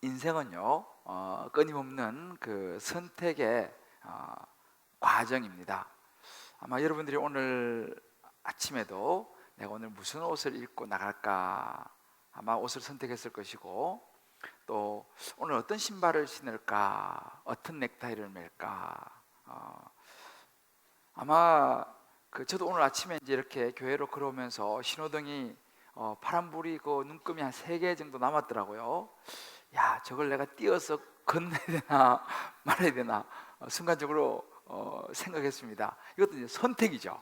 인생은요, 끊임없는 그 선택의 과정입니다. 아마 여러분들이 오늘 아침에도 내가 오늘 무슨 옷을 입고 나갈까, 아마 옷을 선택했을 것이고, 또 오늘 어떤 신발을 신을까, 어떤 넥타이를 맬까. 아마 저도 오늘 아침에 이제 이렇게 교회로 걸어오면서 신호등이 파란불이 그 눈금이 한 3개 정도 남았더라고요. 야, 저걸 내가 띄어서 건너야 되나 말아야 되나 순간적으로 생각했습니다. 이것도 이제 선택이죠.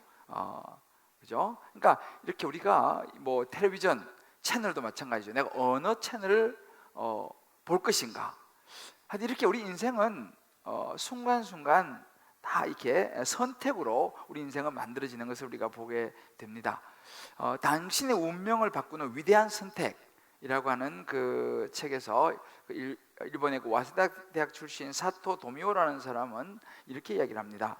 그죠? 그러니까 이렇게 우리가 뭐 텔레비전 채널도 마찬가지죠. 내가 어느 채널을 볼 것인가. 하여튼 이렇게 우리 인생은 순간순간 다 이렇게 선택으로 우리 인생은 만들어지는 것을 우리가 보게 됩니다. 당신의 운명을 바꾸는 위대한 선택이라고 하는 그 책에서 일본의 그 와세다 대학 출신 사토 도미오라는 사람은 이렇게 이야기를 합니다.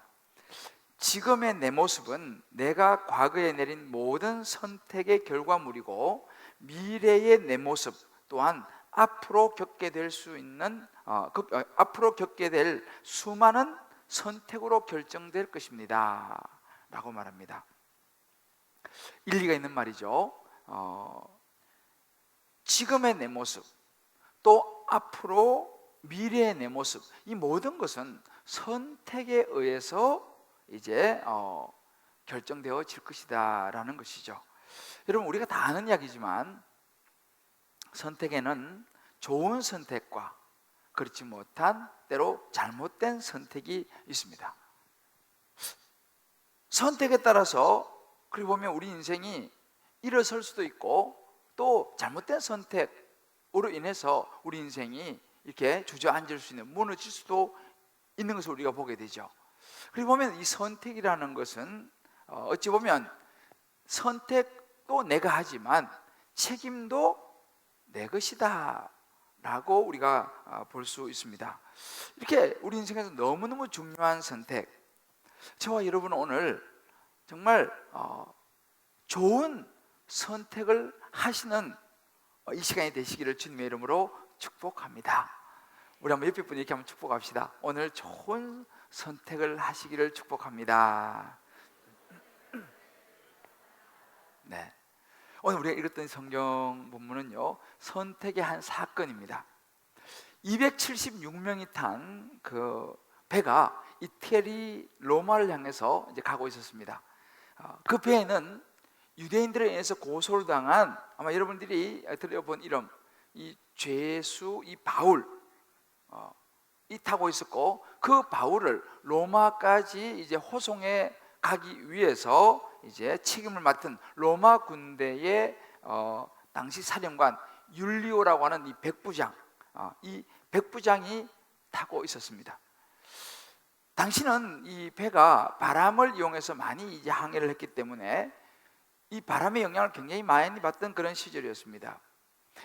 지금의 내 모습은 내가 과거에 내린 모든 선택의 결과물이고, 미래의 내 모습 또한 앞으로 겪게 될 앞으로 겪게 될 수많은 선택으로 결정될 것입니다 라고 말합니다. 일리가 있는 말이죠. 지금의 내 모습, 또 앞으로 미래의 내 모습, 이 모든 것은 선택에 의해서 이제 결정되어질 것이다 라는 것이죠. 여러분, 우리가 다 아는 이야기지만 선택에는 좋은 선택과 그렇지 못한, 때로 잘못된 선택이 있습니다. 선택에 따라서 그리고 보면 우리 인생이 일어설 수도 있고, 또 잘못된 선택으로 인해서 우리 인생이 이렇게 주저앉을 수 있는, 무너질 수도 있는 것을 우리가 보게 되죠. 그리고 보면 이 선택이라는 것은 어찌 보면 선택도 내가 하지만 책임도 내 것이다 라고 우리가 볼 수 있습니다. 이렇게 우리 인생에서 너무너무 중요한 선택, 저와 여러분은 오늘 정말 좋은 선택을 하시는 이 시간이 되시기를 주님의 이름으로 축복합니다. 우리 한번 옆에 분 이렇게 한번 축복합시다. 오늘 좋은 선택을 하시기를 축복합니다. 네. 오늘 우리가 읽었던 성경 본문은요, 선택의 한 사건입니다. 276명이 탄 그 배가 이태리 로마를 향해서 이제 가고 있었습니다. 그 배에는 유대인들에 의해서 고소를 당한, 아마 여러분들이 들어본 이름, 이 죄수 이 바울 이 타고 있었고, 그 바울을 로마까지 이제 호송해 가기 위해서 이제 책임을 맡은 로마 군대의 당시 사령관 율리오라고 하는 이 백부장, 이 백부장이 타고 있었습니다. 당시는 이 배가 바람을 이용해서 많이 이제 항해를 했기 때문에 이 바람의 영향을 굉장히 많이 받던 그런 시절이었습니다.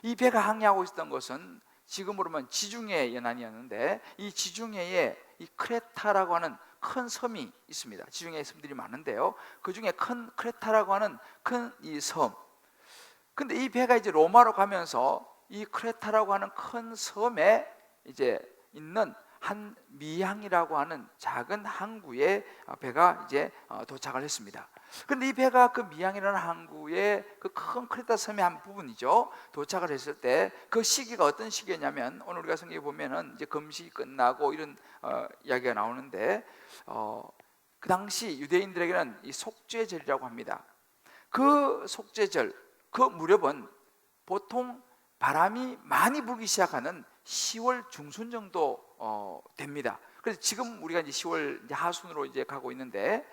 이 배가 항해하고 있었던 것은 지금으로는 지중해 연안이었는데, 이 지중해에 이 크레타라고 하는 큰 섬이 있습니다. 지중해 섬들이 많은데요, 그 중에 큰 크레타라고 하는 큰 이 섬. 근데 이 배가 이제 로마로 가면서 이 크레타라고 하는 큰 섬에 이제 있는 한 미항이라고 하는 작은 항구에 배가 이제 도착을 했습니다. 그런데 이 배가 그 미항이라는 항구의 그 큰 크레타 섬의 한 부분이죠. 도착을 했을 때 그 시기가 어떤 시기였냐면, 오늘 우리가 성경에 보면은 이제 금식이 끝나고 이런 이야기가 나오는데, 그 당시 유대인들에게는 이 속죄절이라고 합니다. 그 속죄절, 그 무렵은 보통 바람이 많이 불기 시작하는 10월 중순 정도 됩니다. 그래서 지금 우리가 이제 10월 이제 하순으로 이제 가고 있는데,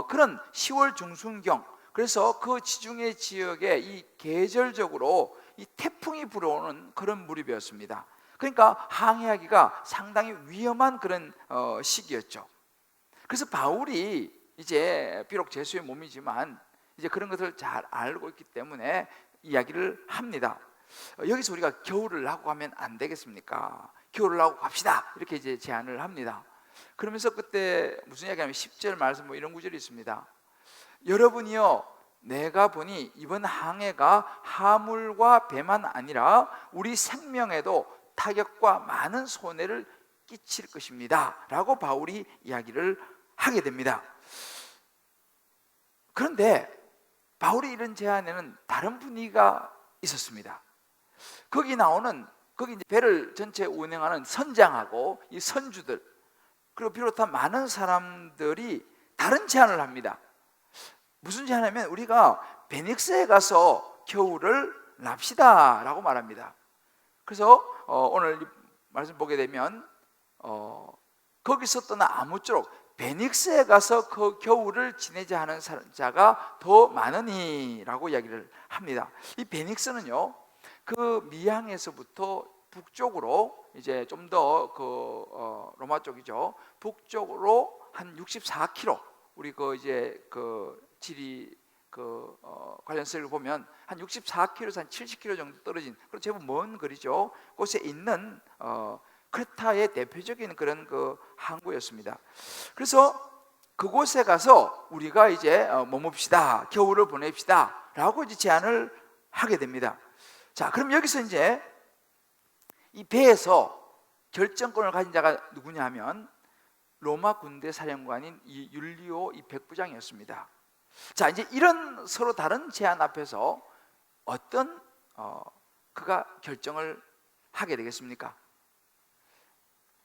그런 10월 중순경, 그래서 그 지중해 지역에 이 계절적으로 이 태풍이 불어오는 그런 무렵이었습니다. 그러니까 항해하기가 상당히 위험한 그런 시기였죠. 그래서 바울이 이제 비록 죄수의 몸이지만 이제 그런 것을 잘 알고 있기 때문에 이야기를 합니다. 여기서 우리가 겨울을 하고 가면 안 되겠습니까? 겨울을 하고 갑시다, 이렇게 이제 제안을 합니다. 그러면서 그때 무슨 이야기하면 10절 말씀 뭐 이런 구절이 있습니다. 여러분이요, 내가 보니 이번 항해가 화물과 배만 아니라 우리 생명에도 타격과 많은 손해를 끼칠 것입니다 라고 바울이 이야기를 하게 됩니다. 그런데 바울이 이런 제안에는 다른 분위기가 있었습니다. 거기 이제 배를 전체 운행하는 선장하고 이 선주들, 그리고 비롯한 많은 사람들이 다른 제안을 합니다. 무슨 제안하면 우리가 베닉스에 가서 겨울을 납시다 라고 말합니다. 그래서 오늘 말씀 보게 되면 거기서 떠나 아무쪼록 베닉스에 가서 그 겨울을 지내자 하는 자가 더 많으니 라고 이야기를 합니다. 이 베닉스는요, 그 미항에서부터 북쪽으로 이제 좀 더 로마 쪽이죠. 북쪽으로 한 64km, 우리 이제 지리 관련서를 보면 한 64km에서 한 70km 정도 떨어진, 그리고 제법 먼 거리죠. 곳에 있는 크레타의 대표적인 그런 항구였습니다. 그래서 그곳에 가서 우리가 이제 머뭅시다, 겨울을 보냅시다 라고 이제 제안을 하게 됩니다. 자, 그럼 여기서 이제 이 배에서 결정권을 가진 자가 누구냐 하면 로마 군대 사령관인 이 율리오 이 백부장이었습니다. 자, 이제 이런 서로 다른 제안 앞에서 어떤 그가 결정을 하게 되겠습니까?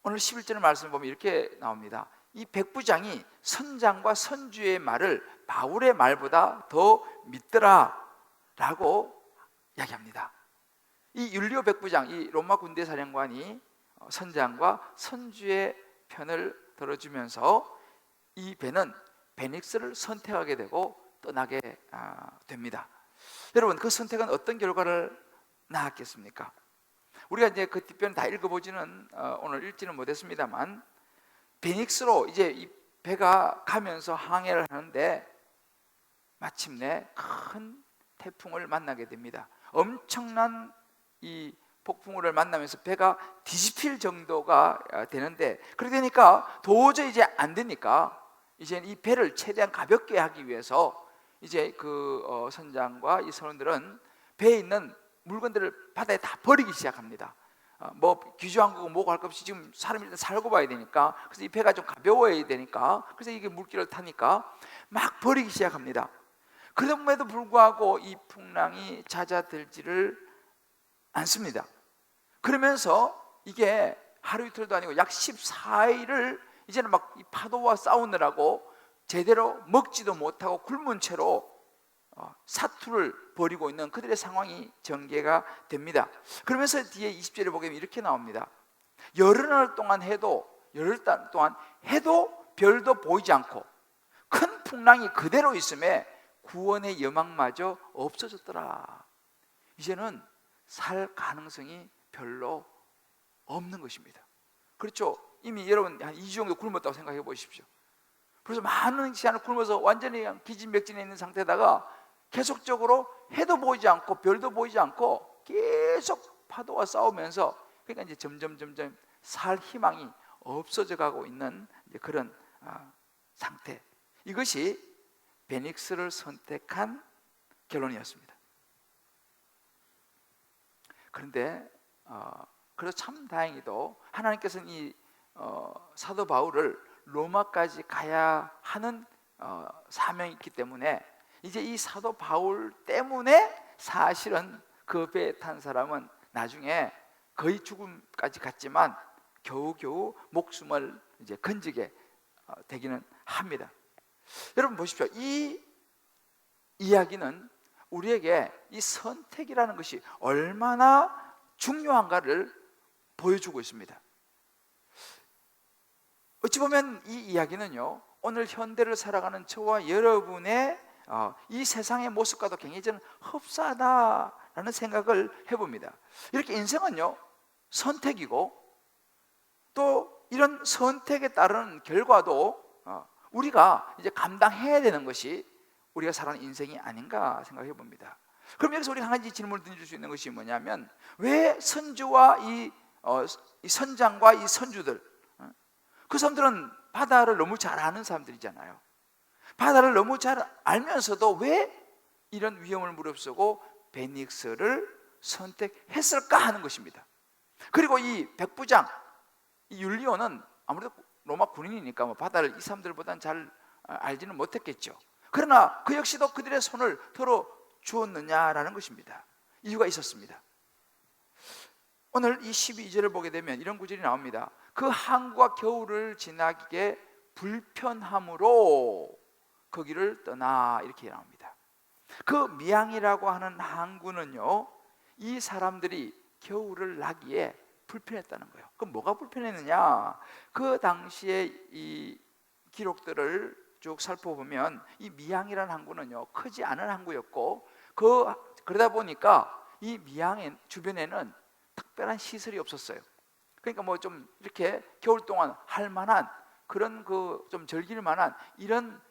오늘 11절 말씀을 보면 이렇게 나옵니다. 이 백부장이 선장과 선주의 말을 바울의 말보다 더 믿더라 라고 이야기합니다. 이 율리오 백부장, 이 로마 군대 사령관이 선장과 선주의 편을 들어주면서 이 배는 베닉스를 선택하게 되고 떠나게 됩니다. 여러분, 그 선택은 어떤 결과를 낳았겠습니까? 우리가 이제 그 뒷편을 다 읽어보지는 오늘 읽지는 못했습니다만, 베닉스로 이제 이 배가 가면서 항해를 하는데 마침내 큰 태풍을 만나게 됩니다. 엄청난 이 폭풍우를 만나면서 배가 뒤집힐 정도가 되는데, 그렇게 되니까 도저히 이제 안 되니까 이제 이 배를 최대한 가볍게 하기 위해서 이제 선장과 이 선원들은 배에 있는 물건들을 바다에 다 버리기 시작합니다. 뭐 귀주한 거고 뭐고 할 것 없이 지금 사람이 일단 살고 봐야 되니까, 그래서 이 배가 좀 가벼워야 되니까, 그래서 이게 물길을 타니까 막 버리기 시작합니다. 그럼에도 불구하고 이 풍랑이 잦아들지를 않습니다. 그러면서 이게 하루 이틀도 아니고 약 14일을 이제는 막 이 파도와 싸우느라고 제대로 먹지도 못하고 굶은 채로 사투를 벌이고 있는 그들의 상황이 전개가 됩니다. 그러면서 뒤에 20절에 보게 되면 이렇게 나옵니다. 열흘 동안 해도 별도 보이지 않고 큰 풍랑이 그대로 있음에 구원의 여망마저 없어졌더라. 이제는 살 가능성이 별로 없는 것입니다. 그렇죠? 이미 여러분 한 2주 정도 굶었다고 생각해 보십시오. 그래서 많은 시간을 굶어서 완전히 기진맥진해 있는 상태에다가 계속적으로 해도 보이지 않고 별도 보이지 않고 계속 파도와 싸우면서, 그러니까 이제 점점 살 희망이 없어져 가고 있는 이제 그런 상태. 이것이 베닉스를 선택한 결론이었습니다. 그런데 그래서 참 다행히도 하나님께서는 이 사도 바울을 로마까지 가야 하는 사명이 있기 때문에 이제 이 사도 바울 때문에 사실은 그 배에 탄 사람은 나중에 거의 죽음까지 갔지만 겨우겨우 목숨을 이제 건지게 되기는 합니다. 여러분 보십시오. 이 이야기는 우리에게 이 선택이라는 것이 얼마나 중요한가를 보여주고 있습니다. 어찌 보면 이 이야기는요, 오늘 현대를 살아가는 저와 여러분의 이 세상의 모습과도 굉장히 저는 흡사하다라는 생각을 해봅니다. 이렇게 인생은요, 선택이고 또 이런 선택에 따른 결과도 우리가 이제 감당해야 되는 것이 우리가 살아가는 인생이 아닌가 생각해 봅니다. 그럼 여기서 우리가 한 가지 질문을 던질 수 있는 것이 뭐냐면, 왜 선주와 이 선장과 이 선주들, 그 사람들은 바다를 너무 잘 아는 사람들이잖아요. 바다를 너무 잘 알면서도 왜 이런 위험을 무릅쓰고 베닉스를 선택했을까 하는 것입니다. 그리고 이 백부장, 이 율리오는 아무래도 로마 군인이니까 뭐 바다를 이 사람들보다는 잘 알지는 못했겠죠. 그러나 그 역시도 그들의 손을 털어 주었느냐라는 것입니다. 이유가 있었습니다. 오늘 이 12절을 보게 되면 이런 구절이 나옵니다. 그 항구가 겨울을 지나기에 불편함으로 거기를 떠나, 이렇게 나옵니다. 그 미양이라고 하는 항구는요, 이 사람들이 겨울을 나기에 불편했다는 거예요. 그럼 뭐가 불편했느냐? 그 당시에 이 기록들을 쭉 살펴보면 이 미양이라는 항구는요, 크지 않은 항구였고, 그러다 보니까 이 미양 주변에는 특별한 시설이 없었어요. 그러니까 뭐 좀 이렇게 겨울 동안 할 만한 그런 좀 즐길 만한 이런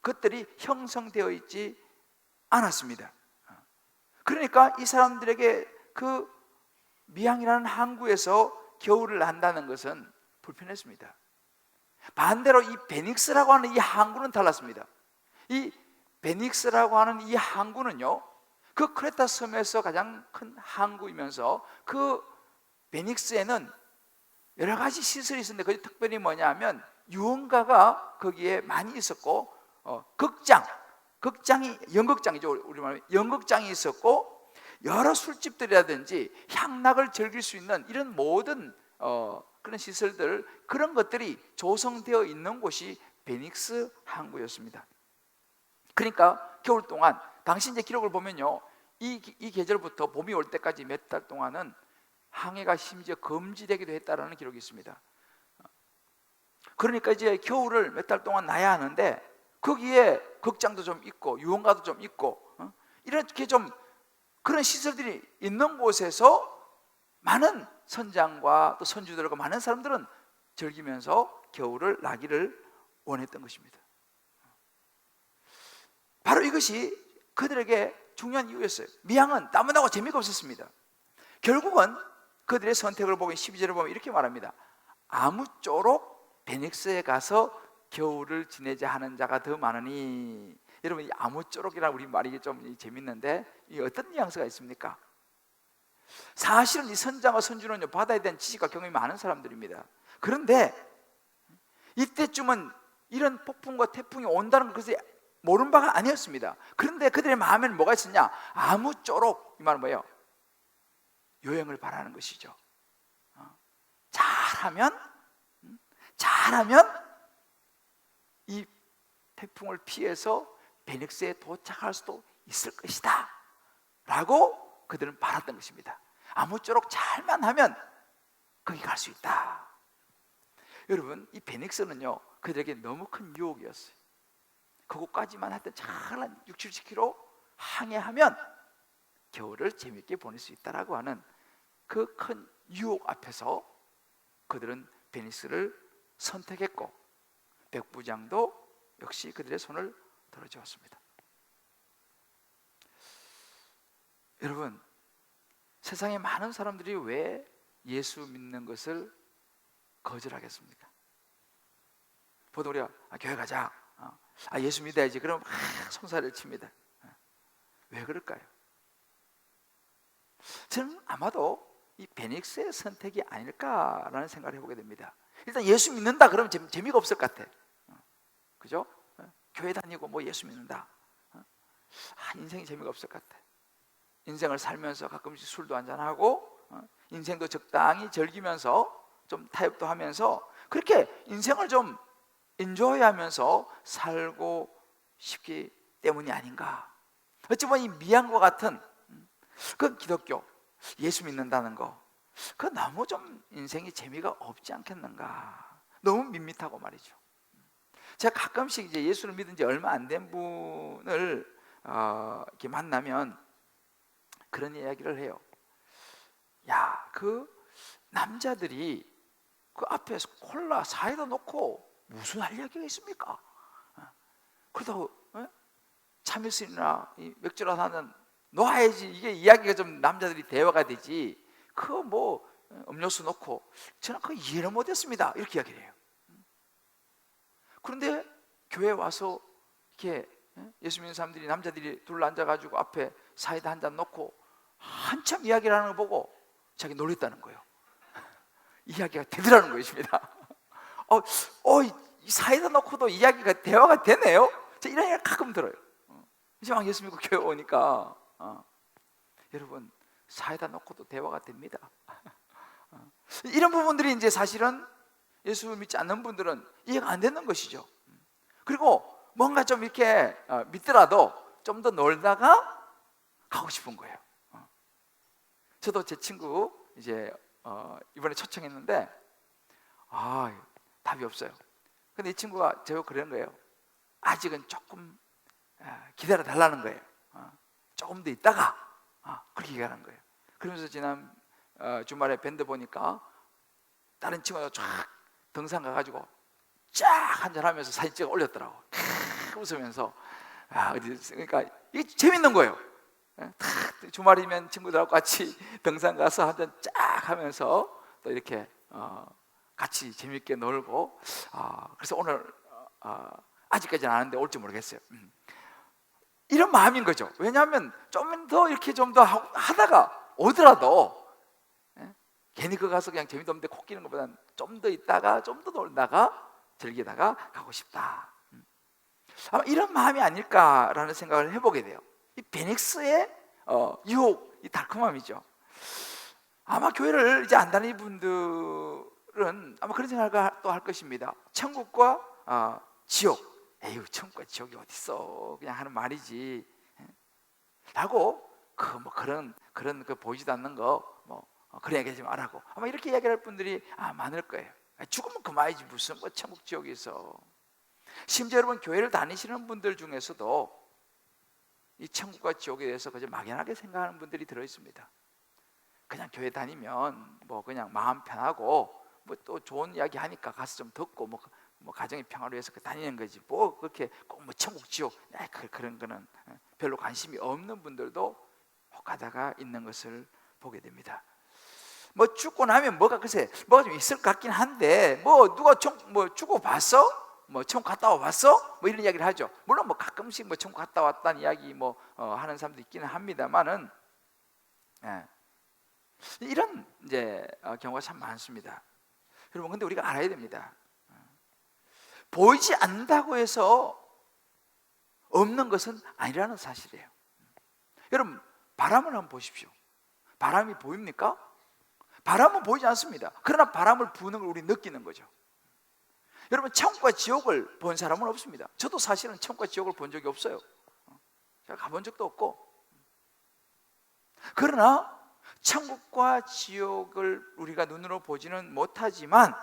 것들이 형성되어 있지 않았습니다. 그러니까 이 사람들에게 그 미양이라는 항구에서 겨울을 난다는 것은 불편했습니다. 반대로 이 베닉스라고 하는 이 항구는 달랐습니다. 이 베닉스라고 하는 이 항구는요, 그 크레타 섬에서 가장 큰 항구이면서 그 베닉스에는 여러 가지 시설이 있었는데, 그 특별히 뭐냐면 유흥가가 거기에 많이 있었고, 극장이 연극장이죠. 우리말로 연극장이 있었고, 여러 술집들이라든지 향락을 즐길 수 있는 이런 모든 그런 시설들, 그런 것들이 조성되어 있는 곳이 베닉스 항구였습니다. 그러니까 겨울 동안 당시 이제 기록을 보면요, 이 계절부터 봄이 올 때까지 몇 달 동안은 항해가 심지어 금지되기도 했다라는 기록이 있습니다. 그러니까 이제 겨울을 몇 달 동안 나야 하는데, 거기에 극장도 좀 있고 유흥가도 좀 있고 이렇게 좀 그런 시설들이 있는 곳에서 많은 선장과 또 선주들과 많은 사람들은 즐기면서 겨울을 나기를 원했던 것입니다. 바로 이것이 그들에게 중요한 이유였어요. 미양은 나무나고 재미가 없었습니다. 결국은 그들의 선택을 보면 12절을 보면 이렇게 말합니다. 아무쪼록 베닉스에 가서 겨울을 지내자 하는 자가 더 많으니. 여러분, 이 아무쪼록이라는 우리 말이 좀 재밌는데, 이 어떤 뉘앙스가 있습니까? 사실은 이 선장과 선주는 바다에 대한 지식과 경험이 많은 사람들입니다. 그런데 이때쯤은 이런 폭풍과 태풍이 온다는 것이 모르는 바가 아니었습니다. 그런데 그들의 마음에는 뭐가 있었냐? 아무쪼록, 이 말은 뭐예요? 요행을 바라는 것이죠. 잘하면 이 태풍을 피해서 베닉스에 도착할 수도 있을 것이다 라고 그들은 바랐던 것입니다. 아무쪼록 잘만 하면 거기 갈 수 있다. 여러분, 이 베닉스는요, 그들에게 너무 큰 유혹이었어요. 그곳까지만 하여튼 잘 6, 70km 항해하면 겨울을 재밌게 보낼 수 있다라고 하는 그 큰 유혹 앞에서 그들은 베니스를 선택했고, 백부장도 역시 그들의 손을 들어주었습니다. 여러분, 세상에 많은 사람들이 왜 예수 믿는 것을 거절하겠습니까? 보통 우리가 교회 가자, 예수 믿어야지, 그럼 손살을 칩니다. 왜 그럴까요? 저는 아마도 이 베닉스의 선택이 아닐까라는 생각을 해보게 됩니다. 일단 예수 믿는다 그러면 재미가 없을 것 같아. 그죠? 교회 다니고 뭐 예수 믿는다, 인생이 재미가 없을 것 같아. 인생을 살면서 가끔씩 술도 한잔하고 인생도 적당히 즐기면서 좀 타협도 하면서 그렇게 인생을 좀 인조해하면서 살고 싶기 때문이 아닌가. 어찌 보면 이 미양과 같은 그 기독교, 예수 믿는다는 거, 그 너무 좀 인생이 재미가 없지 않겠는가. 너무 밋밋하고 말이죠. 제가 가끔씩 이제 예수를 믿은 지 얼마 안 된 분을 이렇게 만나면 그런 이야기를 해요. 야, 그 남자들이 그 앞에서 콜라, 사이다 놓고 무슨 할 얘기가 있습니까? 그러다가 참이슬이나 맥주라도 하는 놓아야지. 이게 이야기가 좀 남자들이 대화가 되지. 그 뭐 음료수 놓고 저는 그거 이해를 못했습니다, 이렇게 이야기를 해요. 그런데 교회 와서 이렇게 예수 믿는 사람들이, 남자들이 둘러 앉아가지고 앞에 사이다 한 잔 놓고 한참 이야기를 하는 거 보고 자기 놀랬다는 거예요. 이야기가 되더라는 것입니다. 이 사이다 놓고도 이야기가 대화가 되네요. 이런 얘기가 가끔 들어요. 이제 막 예수 믿고 교회 오니까 여러분, 사이다 놓고도 대화가 됩니다. 이런 부분들이 이제 사실은 예수를 믿지 않는 분들은 이해가 안 되는 것이죠. 그리고 뭔가 좀 이렇게 믿더라도 좀 더 놀다가 가고 싶은 거예요. 저도 제 친구 이제 이번에 초청했는데 답이 없어요. 근데 이 친구가 제가 그러는 거예요. 아직은 조금 기다려 달라는 거예요. 조금 더 있다가 그렇게 얘기하는 거예요. 그러면서 지난 주말에 밴드 보니까 다른 친구가 쫙 등산 가가지고 쫙 한잔하면서 사진 찍어 올렸더라고. 웃으면서 그러니까 이게 재밌는 거예요. 주말이면 친구들하고 같이 등산 가서 한잔 쫙 하면서 또 이렇게 같이 재밌게 놀고 그래서 오늘 아직까지는 안 하는데 올지 모르겠어요. 이런 마음인 거죠. 왜냐하면 좀 더 이렇게 좀 더 하다가 오더라도 괜히 그 가서 그냥 재미도 없는데 코 끼는 것보다는 좀 더 있다가 좀 더 놀다가 즐기다가 가고 싶다. 아마 이런 마음이 아닐까라는 생각을 해보게 돼요. 이 베닉스의 유혹, 이 달콤함이죠. 아마 교회를 이제 안 다니는 분들은 아마 그런 생각을 또 할 것입니다. 천국과 지옥, 에휴 천국과 지옥이 어딨어, 그냥 하는 말이지 라고 그런 보이지도 않는 거 그런 얘기 하지 말라고 아마 이렇게 이야기할 분들이 많을 거예요. 죽으면 그만이지 무슨 천국 지옥이 있어. 심지어 여러분, 교회를 다니시는 분들 중에서도 이 천국과 지옥에 대해서 그저 막연하게 생각하는 분들이 들어있습니다. 그냥 교회 다니면 그냥 마음 편하고 또 좋은 이야기 하니까 가서 좀 듣고 가정의 평화를 위해서 다니는 거지 그렇게 꼭 천국 지옥 그런 거는 별로 관심이 없는 분들도 혹하다가 있는 것을 보게 됩니다. 죽고 나면 뭐가 좀 있을 것 같긴 한데 누가 죽고 봤어? 천국 갔다 와봤어? 이런 이야기를 하죠. 물론 가끔씩 천국 갔다 왔다는 이야기 하는 사람도 있기는 합니다만은 이런 이제 경우가 참 많습니다. 여러분, 근데 우리가 알아야 됩니다. 보이지 않는다고 해서 없는 것은 아니라는 사실이에요. 여러분, 바람을 한번 보십시오. 바람이 보입니까? 바람은 보이지 않습니다. 그러나 바람을 부는 걸 우리 느끼는 거죠. 여러분, 천국과 지옥을 본 사람은 없습니다. 저도 사실은 천국과 지옥을 본 적이 없어요. 제가 가본 적도 없고. 그러나 천국과 지옥을 우리가 눈으로 보지는 못하지만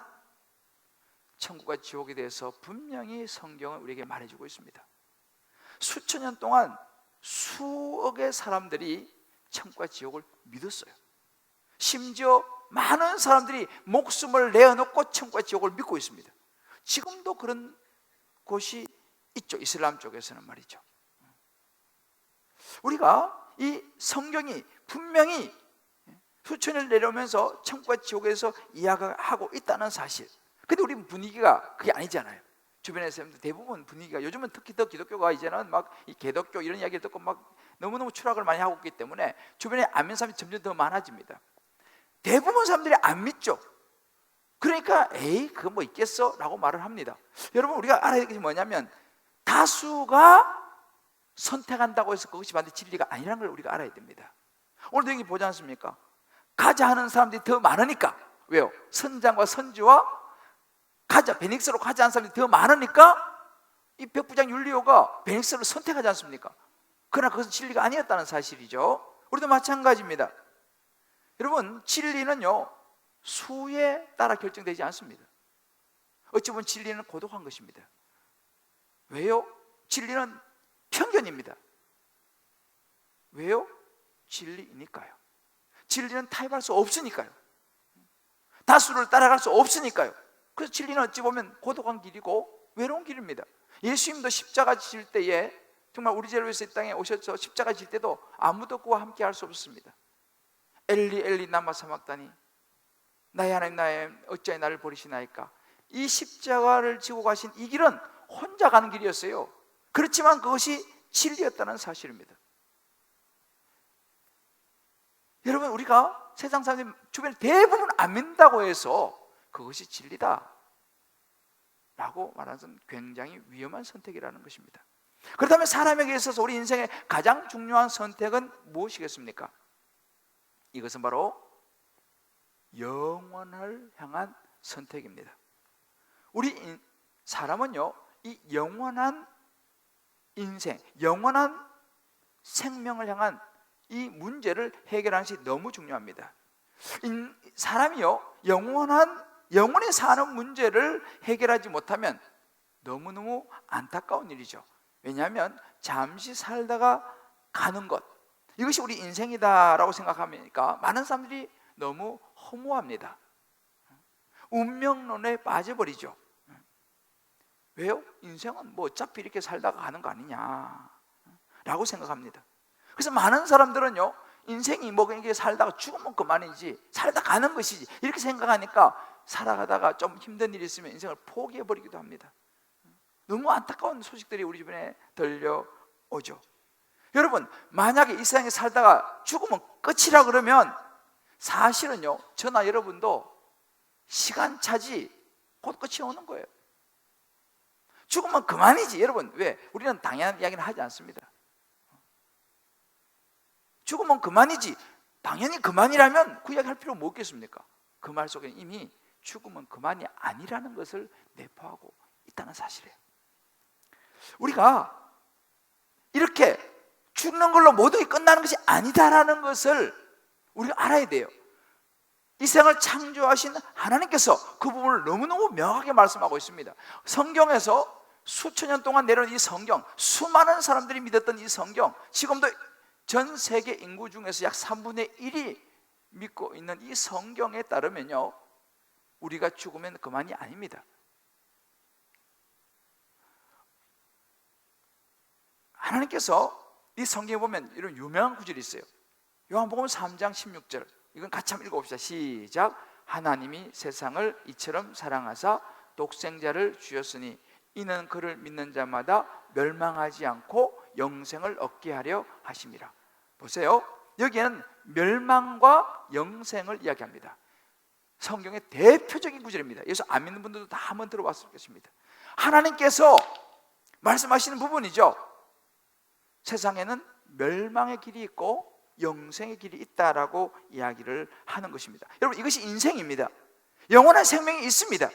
천국과 지옥에 대해서 분명히 성경은 우리에게 말해주고 있습니다. 수천 년 동안 수억의 사람들이 천국과 지옥을 믿었어요. 심지어 많은 사람들이 목숨을 내어놓고 천국과 지옥을 믿고 있습니다. 지금도 그런 곳이 있죠. 이슬람 쪽에서는 말이죠. 우리가 이 성경이 분명히 수천을 내려오면서 천국과 지옥에서 이야기하고 있다는 사실. 근데 우리 분위기가 그게 아니잖아요. 주변의 사람들 대부분 분위기가, 요즘은 특히 더 기독교가 이제는 이 개독교 이런 이야기를 듣고 너무너무 추락을 많이 하고 있기 때문에 주변에 안 믿는 사람이 점점 더 많아집니다. 대부분 사람들이 안 믿죠. 그러니까 그거 있겠어? 라고 말을 합니다. 여러분, 우리가 알아야 될 것이 뭐냐면 다수가 선택한다고 해서 그것이 반드시 진리가 아니라는 걸 우리가 알아야 됩니다. 오늘도 여기 보지 않습니까? 가자 하는 사람들이 더 많으니까. 왜요? 선장과 선지와 베닉스로 가자 하는 사람들이 더 많으니까 이 백부장 율리오가 베닉스를 선택하지 않습니까? 그러나 그것은 진리가 아니었다는 사실이죠. 우리도 마찬가지입니다. 여러분, 진리는요 수에 따라 결정되지 않습니다. 어찌 보면 진리는 고독한 것입니다. 왜요? 진리는 편견입니다. 왜요? 진리이니까요. 진리는 타협할 수 없으니까요. 다수를 따라갈 수 없으니까요. 그래서 진리는 어찌 보면 고독한 길이고 외로운 길입니다. 예수님도 십자가 질 때에 정말 우리 죄를 위해서 이 땅에 오셔서 십자가 질 때도 아무도 그와 함께 할 수 없었습니다. 엘리 엘리 라마 사막다니, 나의 하나님 나의 하나님 어찌하여 나를 버리시나이까. 이 십자가를 지고 가신 이 길은 혼자 가는 길이었어요. 그렇지만 그것이 진리였다는 사실입니다. 여러분, 우리가 세상 사람들이 주변에 대부분 안 믿는다고 해서 그것이 진리다 라고 말하는 것은 굉장히 위험한 선택이라는 것입니다. 그렇다면 사람에게 있어서 우리 인생의 가장 중요한 선택은 무엇이겠습니까? 이것은 바로 영원을 향한 선택입니다. 우리 사람은요, 이 영원한 인생, 영원한 생명을 향한 이 문제를 해결하는 것이 너무 중요합니다. 사람이요, 영원히 사는 문제를 해결하지 못하면 너무너무 안타까운 일이죠. 왜냐하면 잠시 살다가 가는 것, 이것이 우리 인생이다라고 생각하니까 많은 사람들이 너무 허무합니다. 운명론에 빠져버리죠. 왜요? 인생은 뭐 어차피 이렇게 살다가 가는 거 아니냐 라고 생각합니다. 그래서 많은 사람들은요, 인생이 뭐 이게 살다가 죽으면 그만이지, 살다 가는 것이지, 이렇게 생각하니까 살아가다가 좀 힘든 일이 있으면 인생을 포기해버리기도 합니다. 너무 안타까운 소식들이 우리 주변에 들려오죠. 여러분, 만약에 이 세상에 살다가 죽으면 끝이라 그러면 사실은요, 저나 여러분도 시간차지 곧 끝이 오는 거예요. 죽으면 그만이지. 여러분, 왜? 우리는 당연한 이야기는 하지 않습니다. 죽으면 그만이지. 당연히 그만이라면 그 이야기 할 필요 뭐 있겠습니까? 그 말 속에 이미 죽으면 그만이 아니라는 것을 내포하고 있다는 사실이에요. 우리가 이렇게 죽는 걸로 모든 게 끝나는 것이 아니다라는 것을 우리가 알아야 돼요. 이 세상을 창조하신 하나님께서 그 부분을 너무너무 명확하게 말씀하고 있습니다. 성경에서 수천 년 동안 내려온 이 성경, 수많은 사람들이 믿었던 이 성경, 지금도 전 세계 인구 중에서 약 3분의 1이 믿고 있는 이 성경에 따르면요, 우리가 죽으면 그만이 아닙니다. 하나님께서 이 성경에 보면 이런 유명한 구절이 있어요. 요한복음 3장 16절, 이건 같이 한번 읽어봅시다. 시작. 하나님이 세상을 이처럼 사랑하사 독생자를 주셨으니 이는 그를 믿는 자마다 멸망하지 않고 영생을 얻게 하려 하심이라. 보세요, 여기에는 멸망과 영생을 이야기합니다. 성경의 대표적인 구절입니다. 여기서 안 믿는 분들도 다 한번 들어봤을 것입니다. 하나님께서 말씀하시는 부분이죠. 세상에는 멸망의 길이 있고 영생의 길이 있다라고 이야기를 하는 것입니다. 여러분, 이것이 인생입니다. 영원한 생명이 있습니다.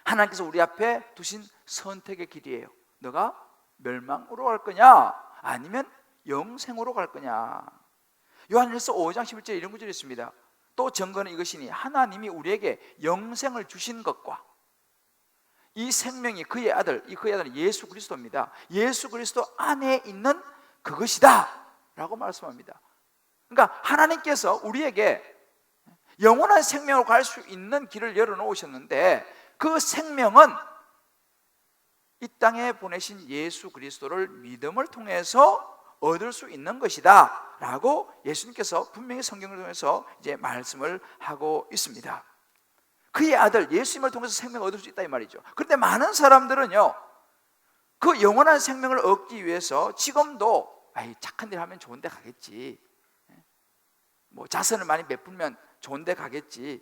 하나님께서 우리 앞에 두신 선택의 길이에요. 너가 멸망으로 갈 거냐 아니면 영생으로 갈 거냐. 요한일서 5장 11절에 이런 구절이 있습니다. 또 증거는 이것이니 하나님이 우리에게 영생을 주신 것과 이 생명이 그의 아들은 예수 그리스도입니다. 예수 그리스도 안에 있는 그것이다 라고 말씀합니다. 그러니까 하나님께서 우리에게 영원한 생명으로 갈 수 있는 길을 열어놓으셨는데, 그 생명은 이 땅에 보내신 예수 그리스도를 믿음을 통해서 얻을 수 있는 것이다 라고 예수님께서 분명히 성경을 통해서 이제 말씀을 하고 있습니다. 그의 아들 예수님을 통해서 생명을 얻을 수 있다 이 말이죠. 그런데 많은 사람들은요, 그 영원한 생명을 얻기 위해서 지금도 착한 일 하면 좋은 데 가겠지, 뭐 자선을 많이 베풀면 좋은 데 가겠지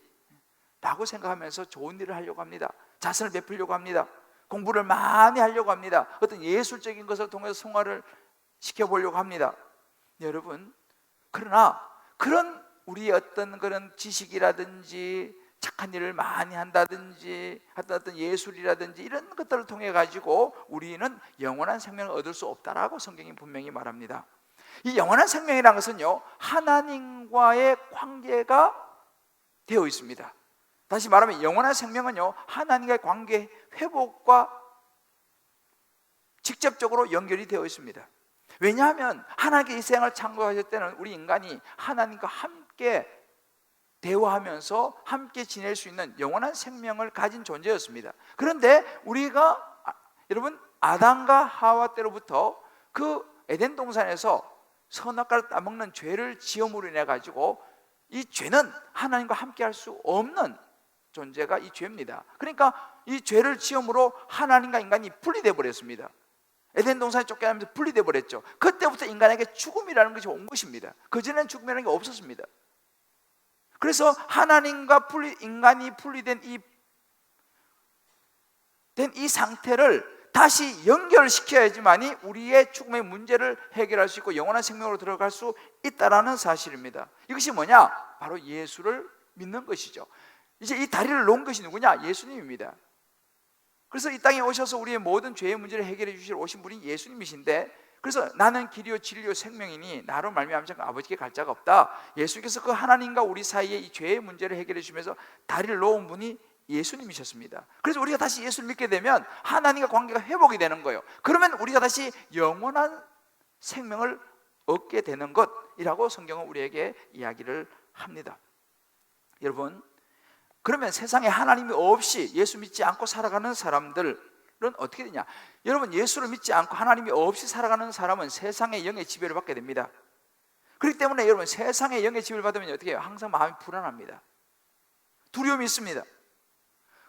라고 생각하면서 좋은 일을 하려고 합니다. 자선을 베풀려고 합니다. 공부를 많이 하려고 합니다. 어떤 예술적인 것을 통해서 성화를 시켜보려고 합니다. 여러분, 그러나 그런 우리의 어떤 그런 지식이라든지 착한 일을 많이 한다든지 어떤 예술이라든지 이런 것들을 통해 가지고 우리는 영원한 생명을 얻을 수 없다라고 성경이 분명히 말합니다. 이 영원한 생명이라는 것은요, 하나님과의 관계가 되어 있습니다. 다시 말하면 영원한 생명은요, 하나님과의 관계 회복과 직접적으로 연결이 되어 있습니다. 왜냐하면 하나님께서 이 세상을 창조하실 때는 우리 인간이 하나님과 함께 대화하면서 함께 지낼 수 있는 영원한 생명을 가진 존재였습니다. 그런데 우리가 여러분, 아담과 하와 때로부터 그 에덴 동산에서 선악과를 따먹는 죄를 지음으로 인해 가지고 이 죄는 하나님과 함께 할 수 없는 존재가 이 죄입니다. 그러니까 이 죄를 지음으로 하나님과 인간이 분리되어 버렸습니다. 에덴 동산에 쫓겨나면서 분리되어 버렸죠. 그때부터 인간에게 죽음이라는 것이 온 것입니다. 그전에는 죽음이라는 게 없었습니다. 그래서 하나님과 인간이 분리된 이 상태를 다시 연결시켜야지만이 우리의 죽음의 문제를 해결할 수 있고 영원한 생명으로 들어갈 수 있다는 사실입니다. 이것이 뭐냐? 바로 예수를 믿는 것이죠. 이제 이 다리를 놓은 것이 누구냐? 예수님입니다. 그래서 이 땅에 오셔서 우리의 모든 죄의 문제를 해결해 주시러 오신 분이 예수님이신데, 그래서 나는 길이요 진리요 생명이니 나로 말미암지 않고 아버지께 갈 자가 없다. 예수께서 그 하나님과 우리 사이에 이 죄의 문제를 해결해 주면서 다리를 놓은 분이 예수님이셨습니다. 그래서 우리가 다시 예수를 믿게 되면 하나님과 관계가 회복이 되는 거예요. 그러면 우리가 다시 영원한 생명을 얻게 되는 것이라고 성경은 우리에게 이야기를 합니다. 여러분, 그러면 세상에 하나님이 없이 예수 믿지 않고 살아가는 사람들은 어떻게 되냐? 여러분, 예수를 믿지 않고 하나님이 없이 살아가는 사람은 세상의 영의 지배를 받게 됩니다. 그렇기 때문에 여러분, 세상의 영의 지배를 받으면 어떻게 해요? 항상 마음이 불안합니다. 두려움이 있습니다.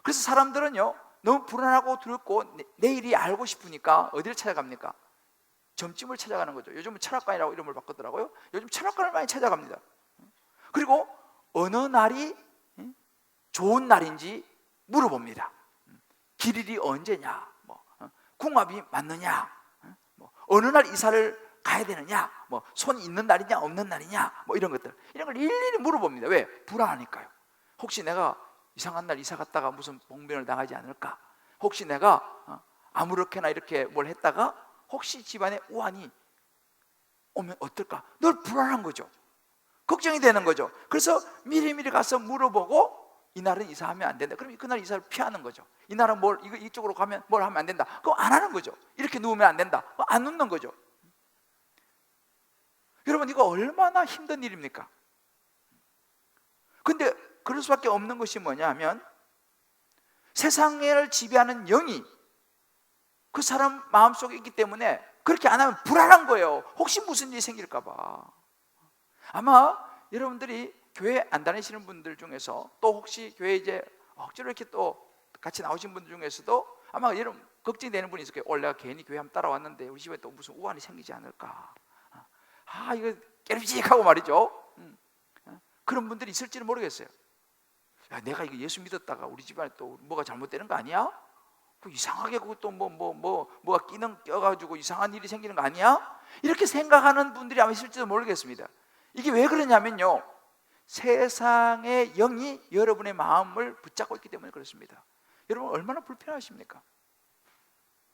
그래서 사람들은요, 너무 불안하고 두렵고 내일이 알고 싶으니까 어디를 찾아갑니까? 점집을 찾아가는 거죠. 요즘은 철학관이라고 이름을 바꿨더라고요. 요즘 철학관을 많이 찾아갑니다. 그리고 어느 날이 좋은 날인지 물어봅니다. 길일이 언제냐, 궁합이 맞느냐, 어느 날 이사를 가야 되느냐, 손이 있는 날이냐 없는 날이냐, 이런 것들, 이런 걸 일일이 물어봅니다. 왜? 불안하니까요. 혹시 내가 이상한 날 이사 갔다가 무슨 봉변을 당하지 않을까? 혹시 내가 아무렇게나 이렇게 뭘 했다가 혹시 집안에 우환이 오면 어떨까? 늘 불안한 거죠. 걱정이 되는 거죠. 그래서 미리미리 가서 물어보고 이날은 이사하면 안 된다. 그럼 그날 이사를 피하는 거죠. 이날은 이쪽으로 가면 뭘 하면 안 된다. 그거 안 하는 거죠. 이렇게 누우면 안 된다. 안 눕는 거죠. 여러분, 이거 얼마나 힘든 일입니까? 근데 그럴 수밖에 없는 것이 뭐냐 하면 세상을 지배하는 영이 그 사람 마음속에 있기 때문에 그렇게 안 하면 불안한 거예요. 혹시 무슨 일이 생길까 봐. 아마 여러분들이 교회 안 다니시는 분들 중에서, 또 혹시 교회 이제 억지로 이렇게 또 같이 나오신 분들 중에서도 아마 여러분 걱정이 되는 분이 있을 거예요. 내가 괜히 교회 한번 따라왔는데 우리 집에 또 무슨 우환이 생기지 않을까. 이거 깨름직하고 말이죠. 그런 분들이 있을지는 모르겠어요. 야, 내가 이거 예수 믿었다가 우리 집안에 또 뭐가 잘못되는 거 아니야? 이상하게 그것도 뭐가 껴가지고 이상한 일이 생기는 거 아니야? 이렇게 생각하는 분들이 아마 있을지도 모르겠습니다. 이게 왜 그러냐면요, 세상의 영이 여러분의 마음을 붙잡고 있기 때문에 그렇습니다. 여러분 얼마나 불편하십니까?